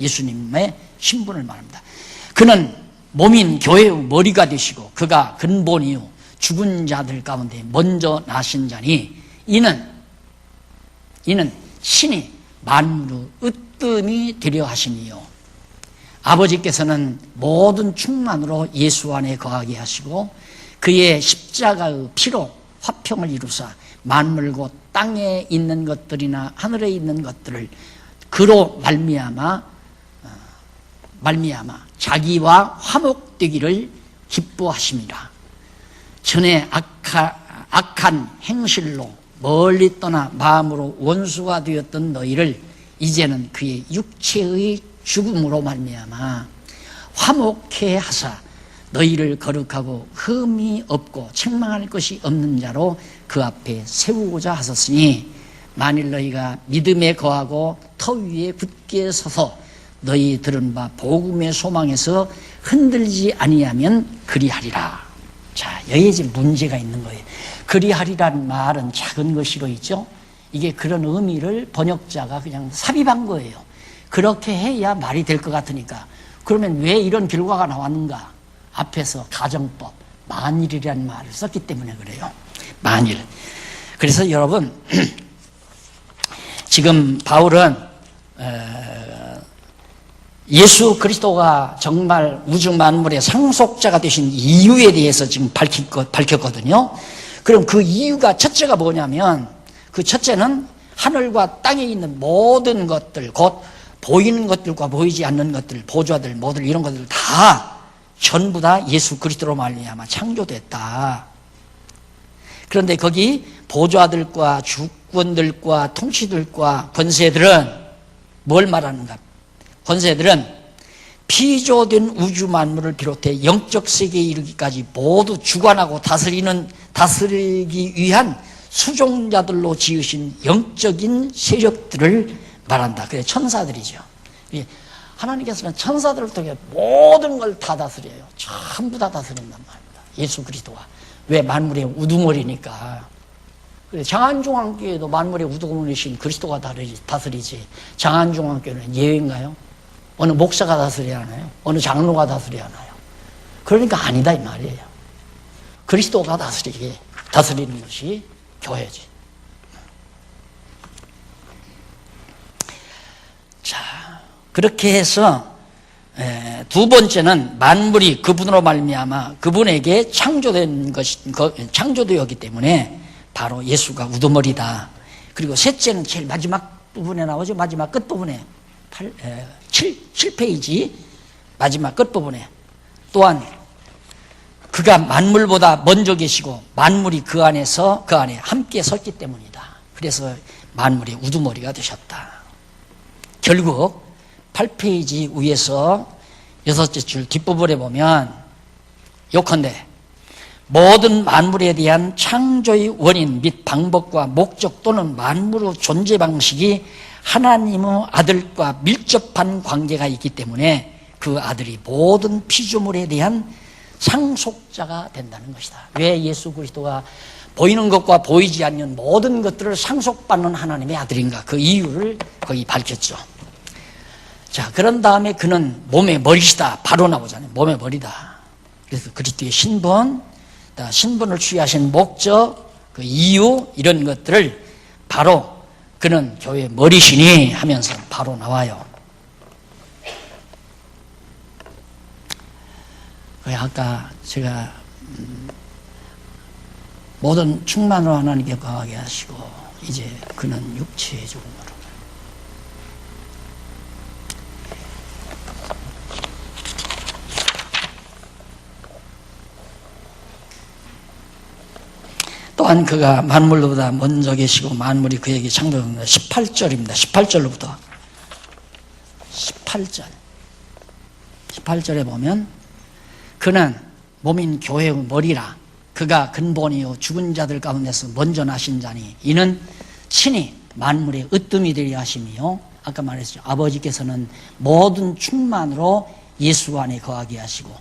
예수님의 신분을 말합니다. 그는 몸인 교회의 머리가 되시고 그가 근본이요 죽은 자들 가운데 먼저 나신 자니 이는 신이 만물의 으뜸이 되려 하심이요 아버지께서는 모든 충만으로 예수 안에 거하게 하시고 그의 십자가의 피로 화평을 이루사 만물 곧 땅에 있는 것들이나 하늘에 있는 것들을 그로 말미암아 자기와 화목되기를 기뻐하심이라. 전에 악한 행실로 멀리 떠나 마음으로 원수가 되었던 너희를 이제는 그의 육체의 죽음으로 말미암아 화목케 하사 너희를 거룩하고 흠이 없고 책망할 것이 없는 자로 그 앞에 세우고자 하셨으니 만일 너희가 믿음에 거하고 터 위에 굳게 서서 너희 들은 바 복음의 소망에서 흔들지 아니하면 그리하리라. 자, 여기에 지금 문제가 있는 거예요. 그리하리라는 말은 작은 것이로 있죠. 이게 그런 의미를 번역자가 그냥 삽입한 거예요. 그렇게 해야 말이 될 것 같으니까. 그러면 왜 이런 결과가 나왔는가? 앞에서 가정법, 만일이라는 말을 썼기 때문에 그래요. 만일. 그래서 여러분, 지금 바울은 예수 그리스도가 정말 우주 만물의 상속자가 되신 이유에 대해서 지금 밝혔거든요. 그럼 그 이유가 첫째가 뭐냐면, 그 첫째는 하늘과 땅에 있는 모든 것들, 곧 보이는 것들과 보이지 않는 것들, 보좌들, 뭐들 이런 것들 다 전부 다 예수 그리스도로 말미암아 창조됐다. 그런데 거기 보좌들과 주권들과 통치들과 권세들은 뭘 말하는가? 권세들은 피조된 우주 만물을 비롯해 영적 세계에 이르기까지 모두 주관하고 다스리기 위한 수종자들로 지으신 영적인 세력들을 말한다. 그래, 천사들이죠. 하나님께서는 천사들을 통해 모든 걸 다 다스려요. 전부 다 다스린단 말입니다. 예수 그리스도가. 왜? 만물의 우두머리니까. 그래, 장안중앙교회도 만물의 우두머리신 그리스도가 다스리지. 장안중앙교회는 예외인가요? 어느 목사가 다스려야 하나요? 어느 장로가 다스려야 하나요? 그러니까 아니다 이 말이에요. 그리스도가 다스리는 것이 교회지. 자, 그렇게 해서 두 번째는 만물이 그분으로 말미암아 그분에게 창조되었기 때문에 바로 예수가 우두머리다. 그리고 셋째는 제일 마지막 부분에 나오죠. 마지막 끝부분에 7페이지 마지막 끝부분에 또한 그가 만물보다 먼저 계시고 만물이 그 안에 함께 섰기 때문이다. 그래서 만물의 우두머리가 되셨다. 결국 8페이지 위에서 6째 줄 뒷부분에 보면 요컨대 모든 만물에 대한 창조의 원인 및 방법과 목적 또는 만물의 존재 방식이 하나님의 아들과 밀접한 관계가 있기 때문에 그 아들이 모든 피조물에 대한 상속자가 된다는 것이다. 왜 예수 그리스도가 보이는 것과 보이지 않는 모든 것들을 상속받는 하나님의 아들인가? 그 이유를 거기 밝혔죠. 자, 그런 다음에 그는 몸의 머리시다. 바로 나오잖아요. 몸의 머리다. 그래서 그리스도의 신분을 취하신 목적, 그 이유, 이런 것들을 바로 그는 교회의 머리시니 하면서 바로 나와요. 아까 제가 모든 충만으로 하나님께 거하게 하시고 이제 그는 육체의 죽음으로 또한 그가 만물보다 먼저 계시고 만물이 그에게 창조됩니다. 18절입니다. 18절로부터 18절에 보면 그는 몸인 교회의 머리라. 그가 근본이요 죽은 자들 가운데서 먼저 나신 자니 이는 친히 만물의 으뜸이 되려 하심이요. 아까 말했죠. 아버지께서는 모든 충만으로 예수 안에 거하게 하시고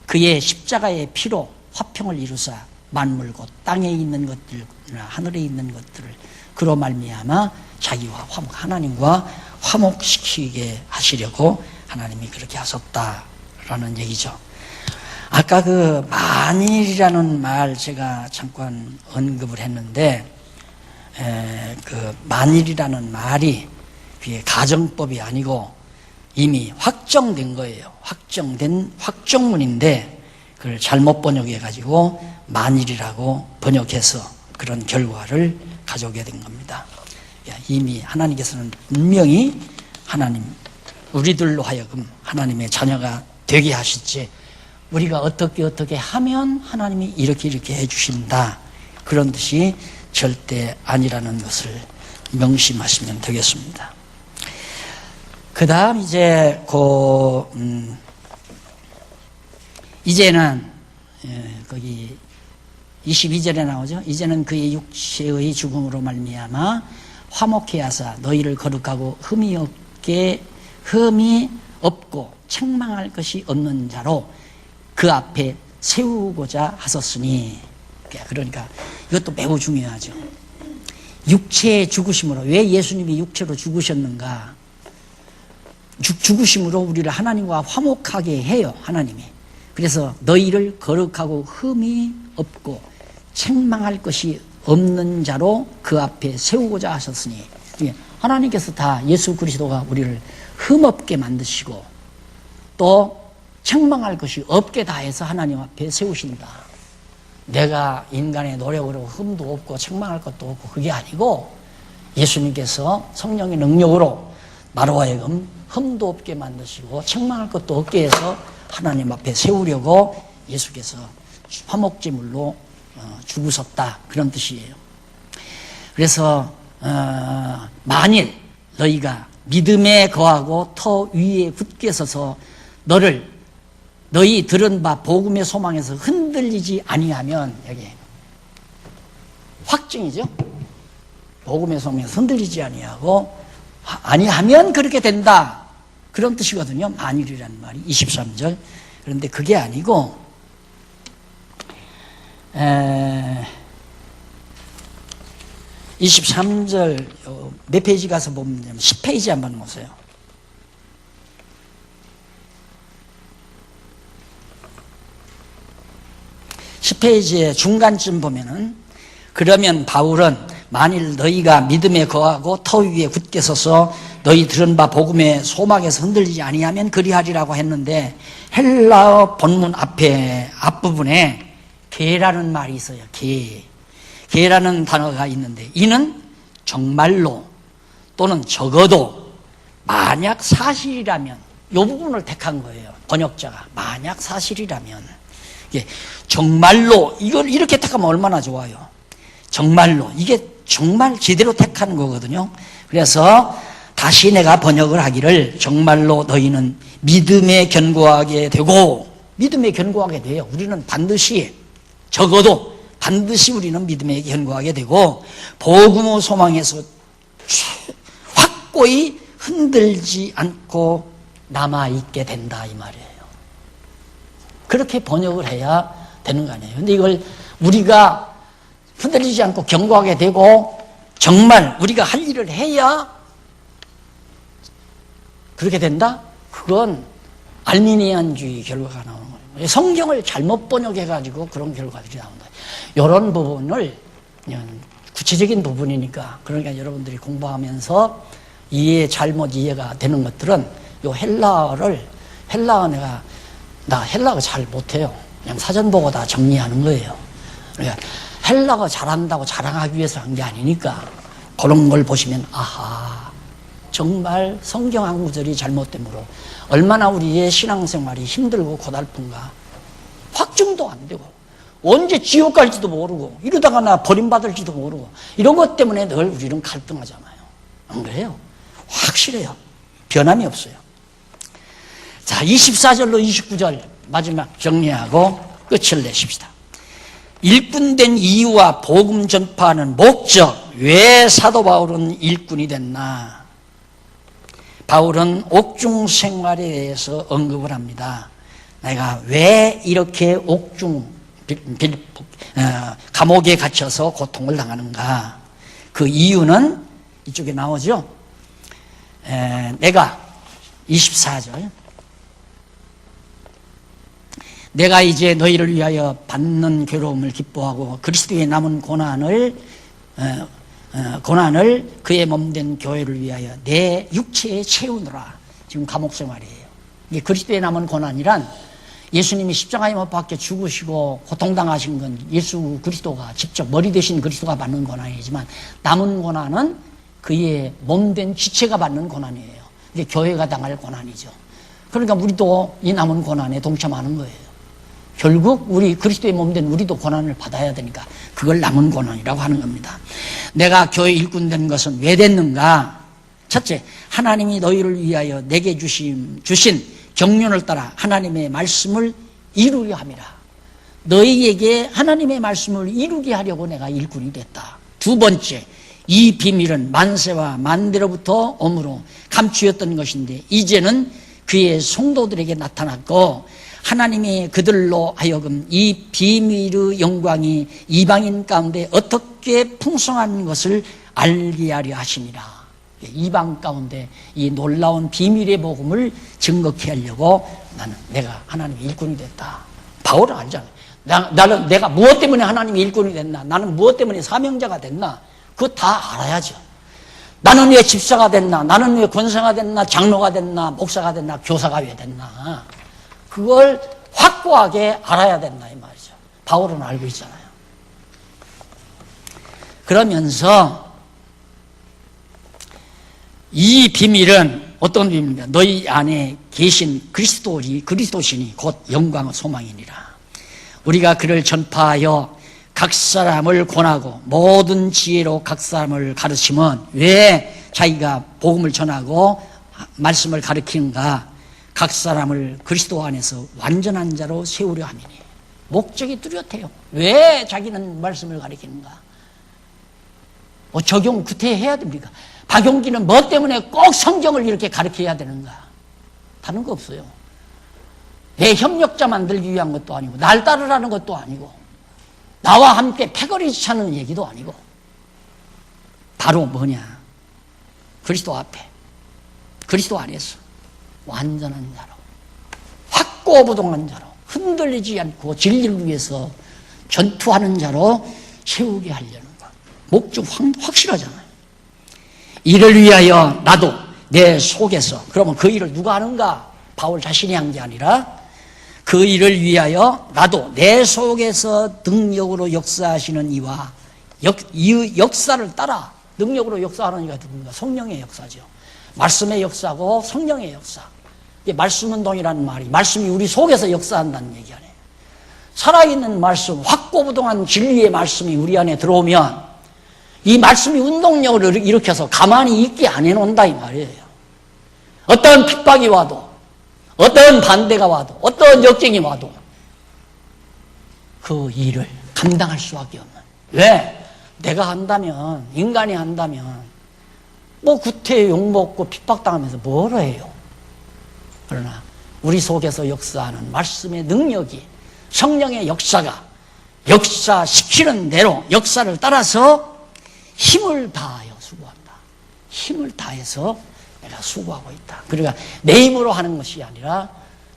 그의 십자가의 피로 화평을 이루사 만물 곧 땅에 있는 것들이나 하늘에 있는 것들을 그로 말미암아 자기와 하나님과 화목시키게 하시려고 하나님이 그렇게 하셨다라는 얘기죠. 아까 그 만일이라는 말 제가 잠깐 언급을 했는데 그 만일이라는 말이 그게 가정법이 아니고 이미 확정된 거예요. 확정된 확정문인데 그걸 잘못 번역해가지고 만일이라고 번역해서 그런 결과를 가져오게 된 겁니다. 이미 하나님께서는 분명히 우리들로 하여금 하나님의 자녀가 되게 하시지, 우리가 어떻게 하면 하나님이 이렇게 해주신다, 그런 뜻이 절대 아니라는 것을 명심하시면 되겠습니다. 그 다음 이제는 거기 22절에 나오죠. 이제는 그의 육체의 죽음으로 말미암아 화목케 하사 너희를 거룩하고 흠이 없고 책망할 것이 없는 자로 그 앞에 세우고자 하셨으니, 그러니까 이것도 매우 중요하죠. 육체의 죽으심으로, 왜 예수님이 육체로 죽으셨는가? 죽으심으로 우리를 하나님과 화목하게 해요, 하나님이. 그래서 너희를 거룩하고 흠이 없고 책망할 것이 없는 자로 그 앞에 세우고자 하셨으니, 하나님께서 다 예수 그리스도가 우리를 흠없게 만드시고 또 책망할 것이 없게 다 해서 하나님 앞에 세우신다. 내가 인간의 노력으로 흠도 없고 책망할 것도 없고 그게 아니고, 예수님께서 성령의 능력으로 나로 하여금 흠도 없게 만드시고 책망할 것도 없게 해서 하나님 앞에 세우려고 예수께서 화목제물로 죽으셨다, 그런 뜻이에요. 그래서 만일 너희가 믿음에 거하고 터 위에 굳게 서서 너희 들은 바 복음의 소망에서 흔들리지 아니하면, 여기 확증이죠. 복음의 소망에서 흔들리지 아니하면 그렇게 된다, 그런 뜻이거든요. 만일이라는 말이 23절. 그런데 그게 아니고 23절 몇 페이지 가서 보면 10페이지 한번 보세요. 페이지의 중간쯤 보면은, 그러면 바울은 만일 너희가 믿음에 거하고 터 위에 굳게 서서 너희 들은 바 복음의 소망에서 흔들리지 아니하면 그리하리라고 했는데, 헬라어 본문 앞부분에 개라는 말이 있어요. 개라는 단어가 있는데, 이는 정말로 또는 적어도 만약 사실이라면, 이 부분을 택한 거예요, 번역자가. 만약 사실이라면. 정말로, 이걸 이렇게 택하면 얼마나 좋아요. 정말로, 이게 정말 제대로 택하는 거거든요. 그래서 다시 내가 번역을 하기를, 정말로 너희는 믿음에 견고하게 되고, 믿음에 견고하게 돼요. 우리는 반드시, 적어도 반드시 우리는 믿음에 견고하게 되고, 복음의 소망에서 확고히 흔들지 않고 남아있게 된다, 이 말이에요. 그렇게 번역을 해야 되는 거 아니에요. 근데 이걸 우리가 흔들리지 않고 견고하게 되고 정말 우리가 할 일을 해야 그렇게 된다? 그건 알미니안주의 결과가 나오는 거예요. 성경을 잘못 번역해가지고 그런 결과들이 나온다. 이런 부분을, 구체적인 부분이니까, 그러니까 여러분들이 공부하면서 잘못 이해가 되는 것들은 요 헬라어 나 헬라어 잘 못해요. 그냥 사전 보고 다 정리하는 거예요. 그러니까 헬라어 잘한다고 자랑하기 위해서 한 게 아니니까, 그런 걸 보시면 아하, 정말 성경 한 구절이 잘못됨으로 얼마나 우리의 신앙생활이 힘들고 고달픈가. 확증도 안 되고 언제 지옥 갈지도 모르고 이러다가 나 버림받을지도 모르고, 이런 것 때문에 늘 우리는 갈등하잖아요. 안 그래요? 확실해요. 변함이 없어요. 자, 24절로 29절 마지막 정리하고 끝을 내십시다. 일꾼된 이유와 복음 전파하는 목적, 왜 사도 바울은 일꾼이 됐나? 바울은 옥중 생활에 대해서 언급을 합니다. 내가 왜 이렇게 감옥에 갇혀서 고통을 당하는가? 그 이유는 이쪽에 나오죠. 내가 24절, 내가 이제 너희를 위하여 받는 괴로움을 기뻐하고 그리스도의 남은 고난을 그의 몸된 교회를 위하여 내 육체에 채우노라. 지금 감옥 생활이에요. 이게 그리스도에 남은 고난이란 예수님이 십자가에 못 박혀 죽으시고 고통당하신 건 예수 그리스도가 직접 머리 대신 그리스도가 받는 고난이지만 남은 고난은 그의 몸된 지체가 받는 고난이에요. 이게 교회가 당할 고난이죠. 그러니까 우리도 이 남은 고난에 동참하는 거예요. 결국 우리 그리스도의 몸된 우리도 고난을 받아야 되니까 그걸 남은 고난이라고 하는 겁니다. 내가 교회 일꾼 된 것은 왜 됐는가? 첫째, 하나님이 너희를 위하여 내게 주신 경륜을 따라 하나님의 말씀을 이루려 함이라. 너희에게 하나님의 말씀을 이루게 하려고 내가 일꾼이 됐다. 두 번째, 이 비밀은 만세와 만대로부터 오므로 감추었던 것인데 이제는 그의 성도들에게 나타났고 하나님이 그들로 하여금 이 비밀의 영광이 이방인 가운데 어떻게 풍성한 것을 알게 하려 하심이라. 이방 가운데 이 놀라운 비밀의 복음을 증거케 하려고 내가 하나님의 일꾼이 됐다. 바울은 알잖아요. 내가 무엇 때문에 하나님의 일꾼이 됐나? 나는 무엇 때문에 사명자가 됐나? 그거 다 알아야죠. 나는 왜 집사가 됐나? 나는 왜 권사가 됐나? 장로가 됐나? 목사가 됐나? 교사가 왜 됐나? 그걸 확고하게 알아야 된다 이 말이죠. 바울은 알고 있잖아요. 그러면서 이 비밀은 어떤 비밀입니까? 너희 안에 계신 그리스도신이 곧 영광의 소망이니라. 우리가 그를 전파하여 각 사람을 권하고 모든 지혜로 각 사람을 가르치면 왜 자기가 복음을 전하고 말씀을 가르치는가? 각 사람을 그리스도 안에서 완전한 자로 세우려 함이니. 목적이 뚜렷해요. 왜 자기는 말씀을 가르치는가? 적용 구태해야 됩니까? 박용기는 뭐 때문에 꼭 성경을 이렇게 가르쳐야 되는가? 다른 거 없어요. 내 협력자 만들기 위한 것도 아니고 날 따르라는 것도 아니고 나와 함께 패거리 차는 얘기도 아니고 바로 뭐냐? 그리스도 앞에 그리스도 안에서 완전한 자로 확고부동한 자로 흔들리지 않고 진리를 위해서 전투하는 자로 세우게 하려는 것. 목적 확실하잖아요. 이를 위하여 나도 내 속에서, 그러면 그 일을 누가 하는가? 바울 자신이 한 게 아니라 그 일을 위하여 나도 내 속에서 능력으로 역사하시는 이와 이 역사를 따라 능력으로 역사하는 이가 누군가? 성령의 역사죠. 말씀의 역사고 성령의 역사. 말씀운동이라는 말이 말씀이 우리 속에서 역사한다는 얘기 아니에요. 살아있는 말씀, 확고부동한 진리의 말씀이 우리 안에 들어오면 이 말씀이 운동력을 일으켜서 가만히 있게 안 해놓는다 이 말이에요. 어떤 핍박이 와도 어떤 반대가 와도 어떤 역쟁이 와도 그 일을 감당할 수밖에 없는. 왜? 내가 한다면, 인간이 한다면 뭐 구태 욕먹고 핍박당하면서 뭐로 해요? 그러나 우리 속에서 역사하는 말씀의 능력이, 성령의 역사가 역사시키는 대로 역사를 따라서 힘을 다하여 수고한다. 힘을 다해서 내가 수고하고 있다. 그러니까 내 힘으로 하는 것이 아니라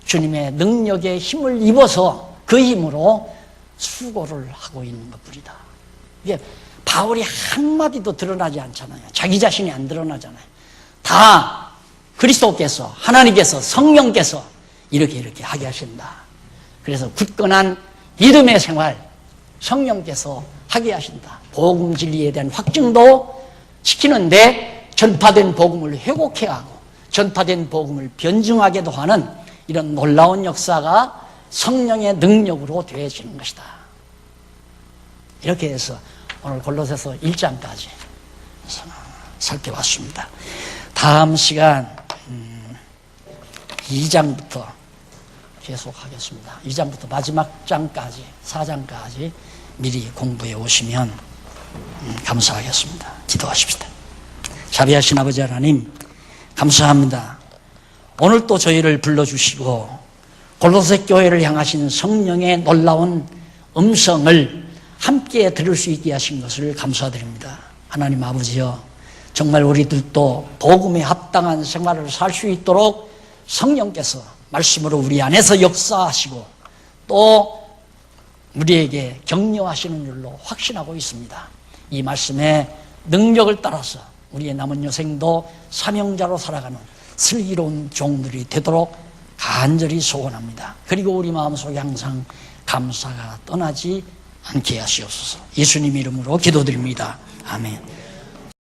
주님의 능력에 힘을 입어서 그 힘으로 수고를 하고 있는 것뿐이다. 이게 바울이 한마디도 드러나지 않잖아요. 자기 자신이 안 드러나잖아요. 다 그리스도께서, 하나님께서, 성령께서 이렇게 하게 하신다. 그래서 굳건한 믿음의 생활 성령께서 하게 하신다. 복음 진리에 대한 확증도 시키는데 전파된 복음을 회복해 가고 전파된 복음을 변증하게도 하는 이런 놀라운 역사가 성령의 능력으로 되어지는 것이다. 이렇게 해서 오늘 골로새서 1장까지 살펴봤습니다. 다음 시간 2장부터 계속하겠습니다. 2장부터 마지막 장까지 4장까지 미리 공부해 오시면 감사하겠습니다. 기도하십시다. 자비하신 아버지 하나님 감사합니다. 오늘 또 저희를 불러주시고 골로새 교회를 향하신 성령의 놀라운 음성을 함께 들을 수 있게 하신 것을 감사드립니다. 하나님 아버지여, 정말 우리들도 복음에 합당한 생활을 살 수 있도록 성령께서 말씀으로 우리 안에서 역사하시고 또 우리에게 격려하시는 줄로 확신하고 있습니다. 이 말씀의 능력을 따라서 우리의 남은 여생도 사명자로 살아가는 슬기로운 종들이 되도록 간절히 소원합니다. 그리고 우리 마음속에 항상 감사가 떠나지 않게 하시옵소서. 예수님 이름으로 기도드립니다. 아멘.